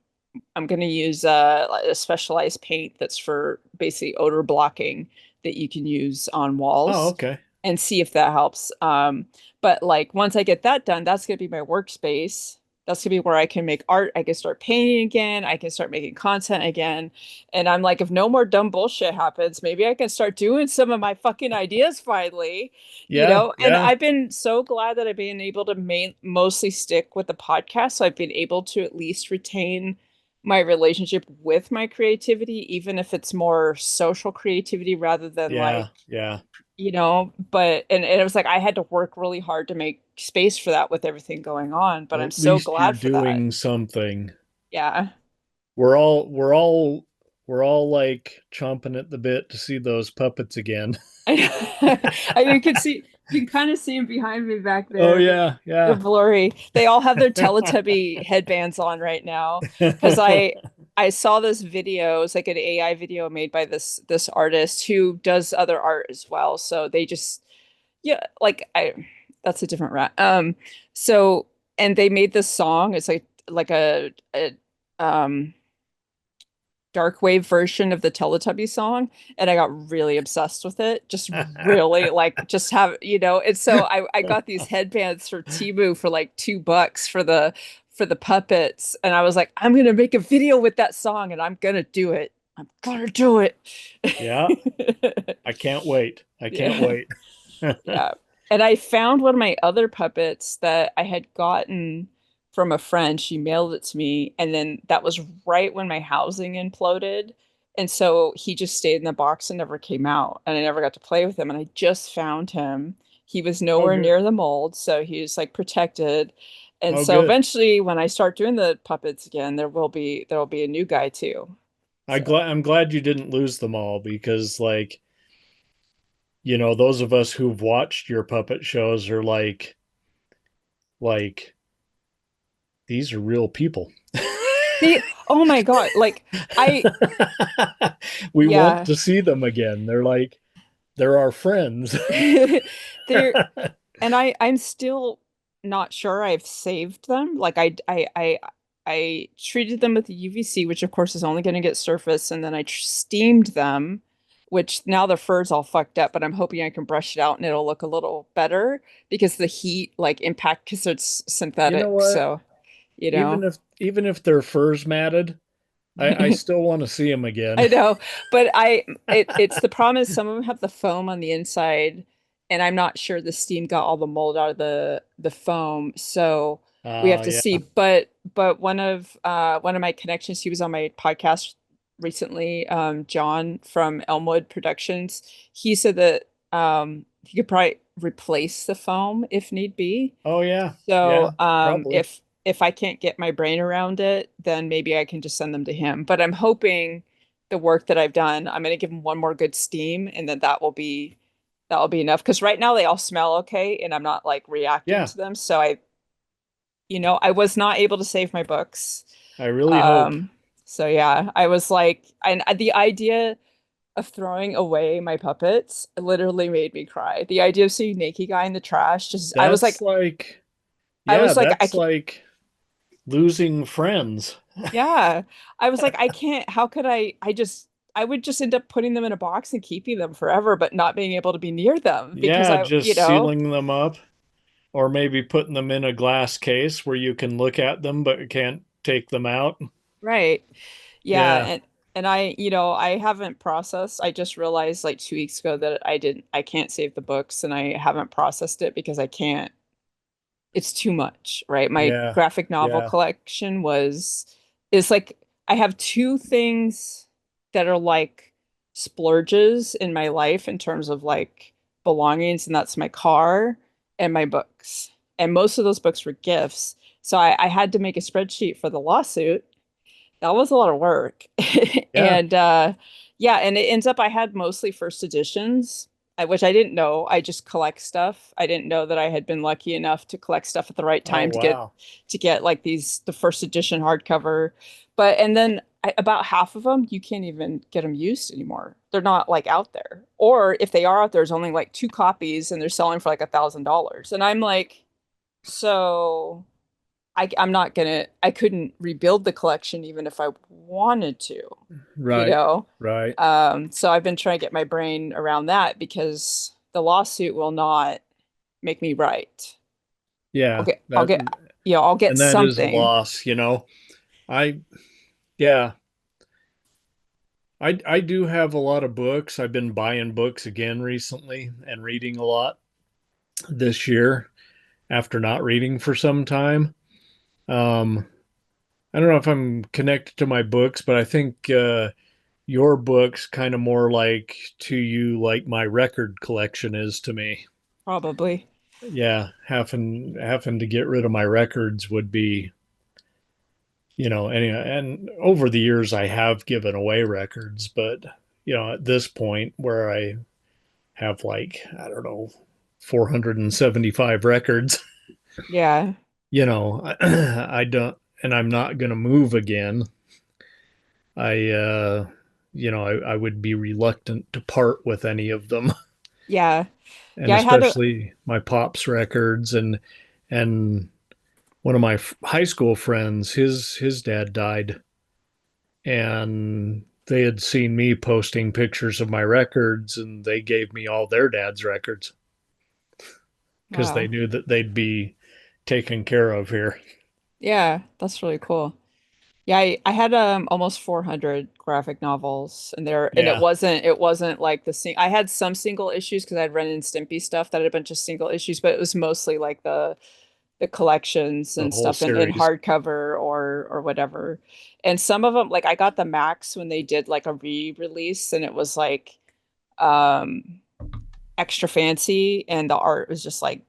gonna use like a specialized paint that's for basically odor blocking that you can use on Oh, walls okay. and see if that helps. But like once I get that done, that's gonna be my workspace. That's gonna be where I can make art. I can start painting again. I can start making content again. And I'm like, if no more dumb bullshit happens, maybe I can start doing some of my fucking ideas finally, Yeah, And yeah, I've been so glad that I've been able to mostly stick with the podcast. So I've been able to at least retain my relationship with my creativity, even if it's more social creativity rather than like, yeah, yeah. but and it was like I had to work really hard to make space for that with everything going on. But Well, I'm at so least you're glad for that. doing something. Yeah. We're all like chomping at the bit to see those puppets again. You can see you can kind of see them behind me back Oh there. yeah, They're yeah. blurry. They all have their Teletubby headbands on right now because I saw this video. It's like an AI video made by this artist who does other art as well. So they just yeah, like I that's a different rat. So and they made this song. It's like a dark wave version of the Teletubby song, and I got really obsessed with it. Just really like just have and so I got these headbands for Temu for like $2 for the puppets, and I was like, I'm gonna make a video with that song, and I'm gonna do it. I'm gonna do it. Yeah, I can't wait. I can't Yeah. wait. Yeah. And I found one of my other puppets that I had gotten from a friend. She mailed it to me. And then that was right when my housing imploded. And so he just stayed in the box and never came out. And I never got to play with him. And I just found him. He was Oh, nowhere good. near the mold. So he was like protected. And Oh, so good. eventually when I start doing the puppets again, there will be a new guy too. So I'm glad you didn't lose them all because, like, those of us who've watched your puppet shows are like these are real people. oh my God. Like I We want yeah. to see them again. They're our friends. There and I'm still not sure I've saved them. Like I treated them with the UVC, which of course is only going to get surface, and then I steamed them, which now the fur's all fucked up, but I'm hoping I can brush it out and it'll look a little better because the heat like impact because it's You know synthetic. what? So, you know. Even if their fur's matted, I still want to see them again. I know, but it's the problem is some of them have the foam on the inside, and I'm not sure the steam got all the mold out of the foam. So we have to Yeah. see. But one of my connections, he was on my podcast recently, John from Elmwood Productions. He said that he could probably replace the foam if need be. Oh yeah. So Yeah, probably. if I can't get my brain around it, then maybe I can just send them to him. But I'm hoping the work that I've done. I'm going to give them one more good steam, and then that will be enough. Because right now they all smell okay, and I'm not like reacting Yeah, to them. So I was not able to save my books. I really hope. Um, so yeah, I was like, and the idea of throwing away my puppets literally made me cry. The idea of seeing naked guy in the trash, just That's like, I yeah, was like, I that's can't, like losing friends. yeah, I was like, I can't. How could I? I would just end up putting them in a box and keeping them forever, but not being able to be near them because Yeah, just you know, sealing them up, or maybe putting them in a glass case where you can look at them but can't take them out. right. Yeah, Yeah, and I haven't processed. I just realized like 2 weeks ago that I can't save the books and I haven't processed it because I can't. It's too much, right? My yeah, graphic novel yeah, collection is like I have two things that are like splurges in my life in terms of like belongings, and that's my car and my books. And most of those books were gifts. So I had to make a spreadsheet for the lawsuit. That was a lot of work. yeah. And yeah, and it ends up I had mostly first editions, which I didn't know. I just collect stuff. I didn't know that I had been lucky enough to collect stuff at the right Oh, time wow. to get like the first edition hardcover. But and then about half of them you can't even get them used anymore. They're not like out there. Or if they are out there, there's only like two copies and they're selling for like $1,000. And I'm like, so I'm not gonna, I couldn't rebuild the collection even if I wanted to, you Right, know? right. So I've been trying to get my brain around that because the lawsuit will not make me right. Yeah, I'll that get, I'll get and that is a something. loss, you know. I yeah, I do have a lot of books. I've been buying books again recently and reading a lot this year after not reading for some time. Um, I don't know if I'm connected to my books, but I think your books kind of more like to you like my record collection is to me. Probably. Yeah, having to get rid of my records would be, and over the years I have given away records, but at this point where I have like, I don't know, 475 records, Yeah. I don't, and I'm not going to move again. I, I would be reluctant to part with any of them, Yeah. and Yeah. I had a, especially my pop's records and one of my high school friends, his dad died, and they had seen me posting pictures of my records, and they gave me all their dad's records because they wow. knew that they'd be taken care of here. Yeah. That's really cool. Yeah, I had almost 400 graphic novels and Yeah, it wasn't like I had some single issues because I'd Ren and Stimpy stuff that had a bunch of single issues, but it was mostly like the collections the and whole stuff in series. hardcover or whatever. And some of them, like I got the Max when they did like a re-release and it was like um extra fancy and the art was just like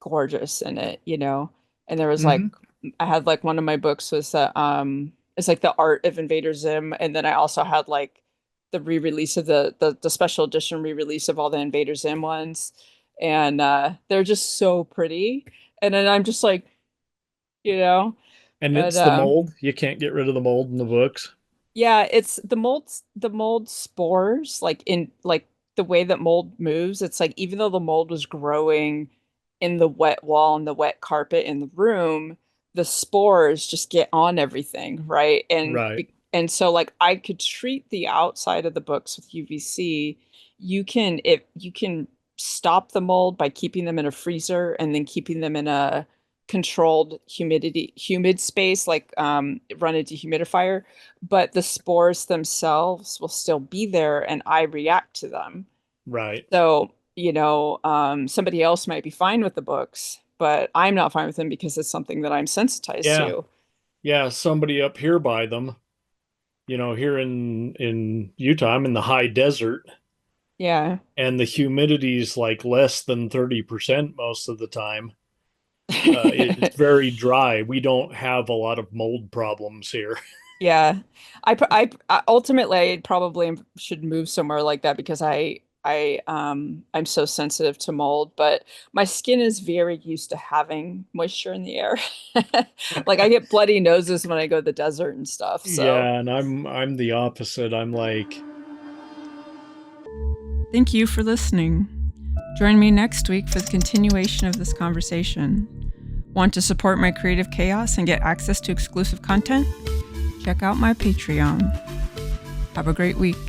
gorgeous in it, you know. And there was like Hmm. I had like one of my books was it's like the art of Invader Zim, and then I also had like the re-release of the special edition re-release of all the Invader Zim ones. And they're just so pretty. And then I'm just like, you know, And but it's the mold. You can't get rid of the mold in the books. yeah, it's the mold spores, like in like the way that mold moves. It's like even though the mold was growing in the wet wall and the wet carpet in the room, the spores just get on everything, right? Right, And so like I could treat the outside of the books with UVC. You can stop the mold by keeping them in a freezer and then keeping them in a controlled humid space, like run a dehumidifier, but the spores themselves will still be there and I react to them. right. So, somebody else might be fine with the books, but I'm not fine with them because it's something that I'm sensitized Yeah, to. yeah. Somebody up here by them, here in Utah, I'm in the high desert, Yeah. and the humidity is like less than 30% most of the time. It's very dry. We don't have a lot of mold problems here. Yeah. Ultimately I probably should move somewhere like that because I'm so sensitive to mold, but my skin is very used to having moisture in the air. Like I get bloody noses when I go to the desert and stuff. So Yeah, and I'm the opposite. I'm like, thank you for listening. Join me next week for the continuation of this conversation. Want to support my creative chaos and get access to exclusive content? Check out my Patreon. Have a great week.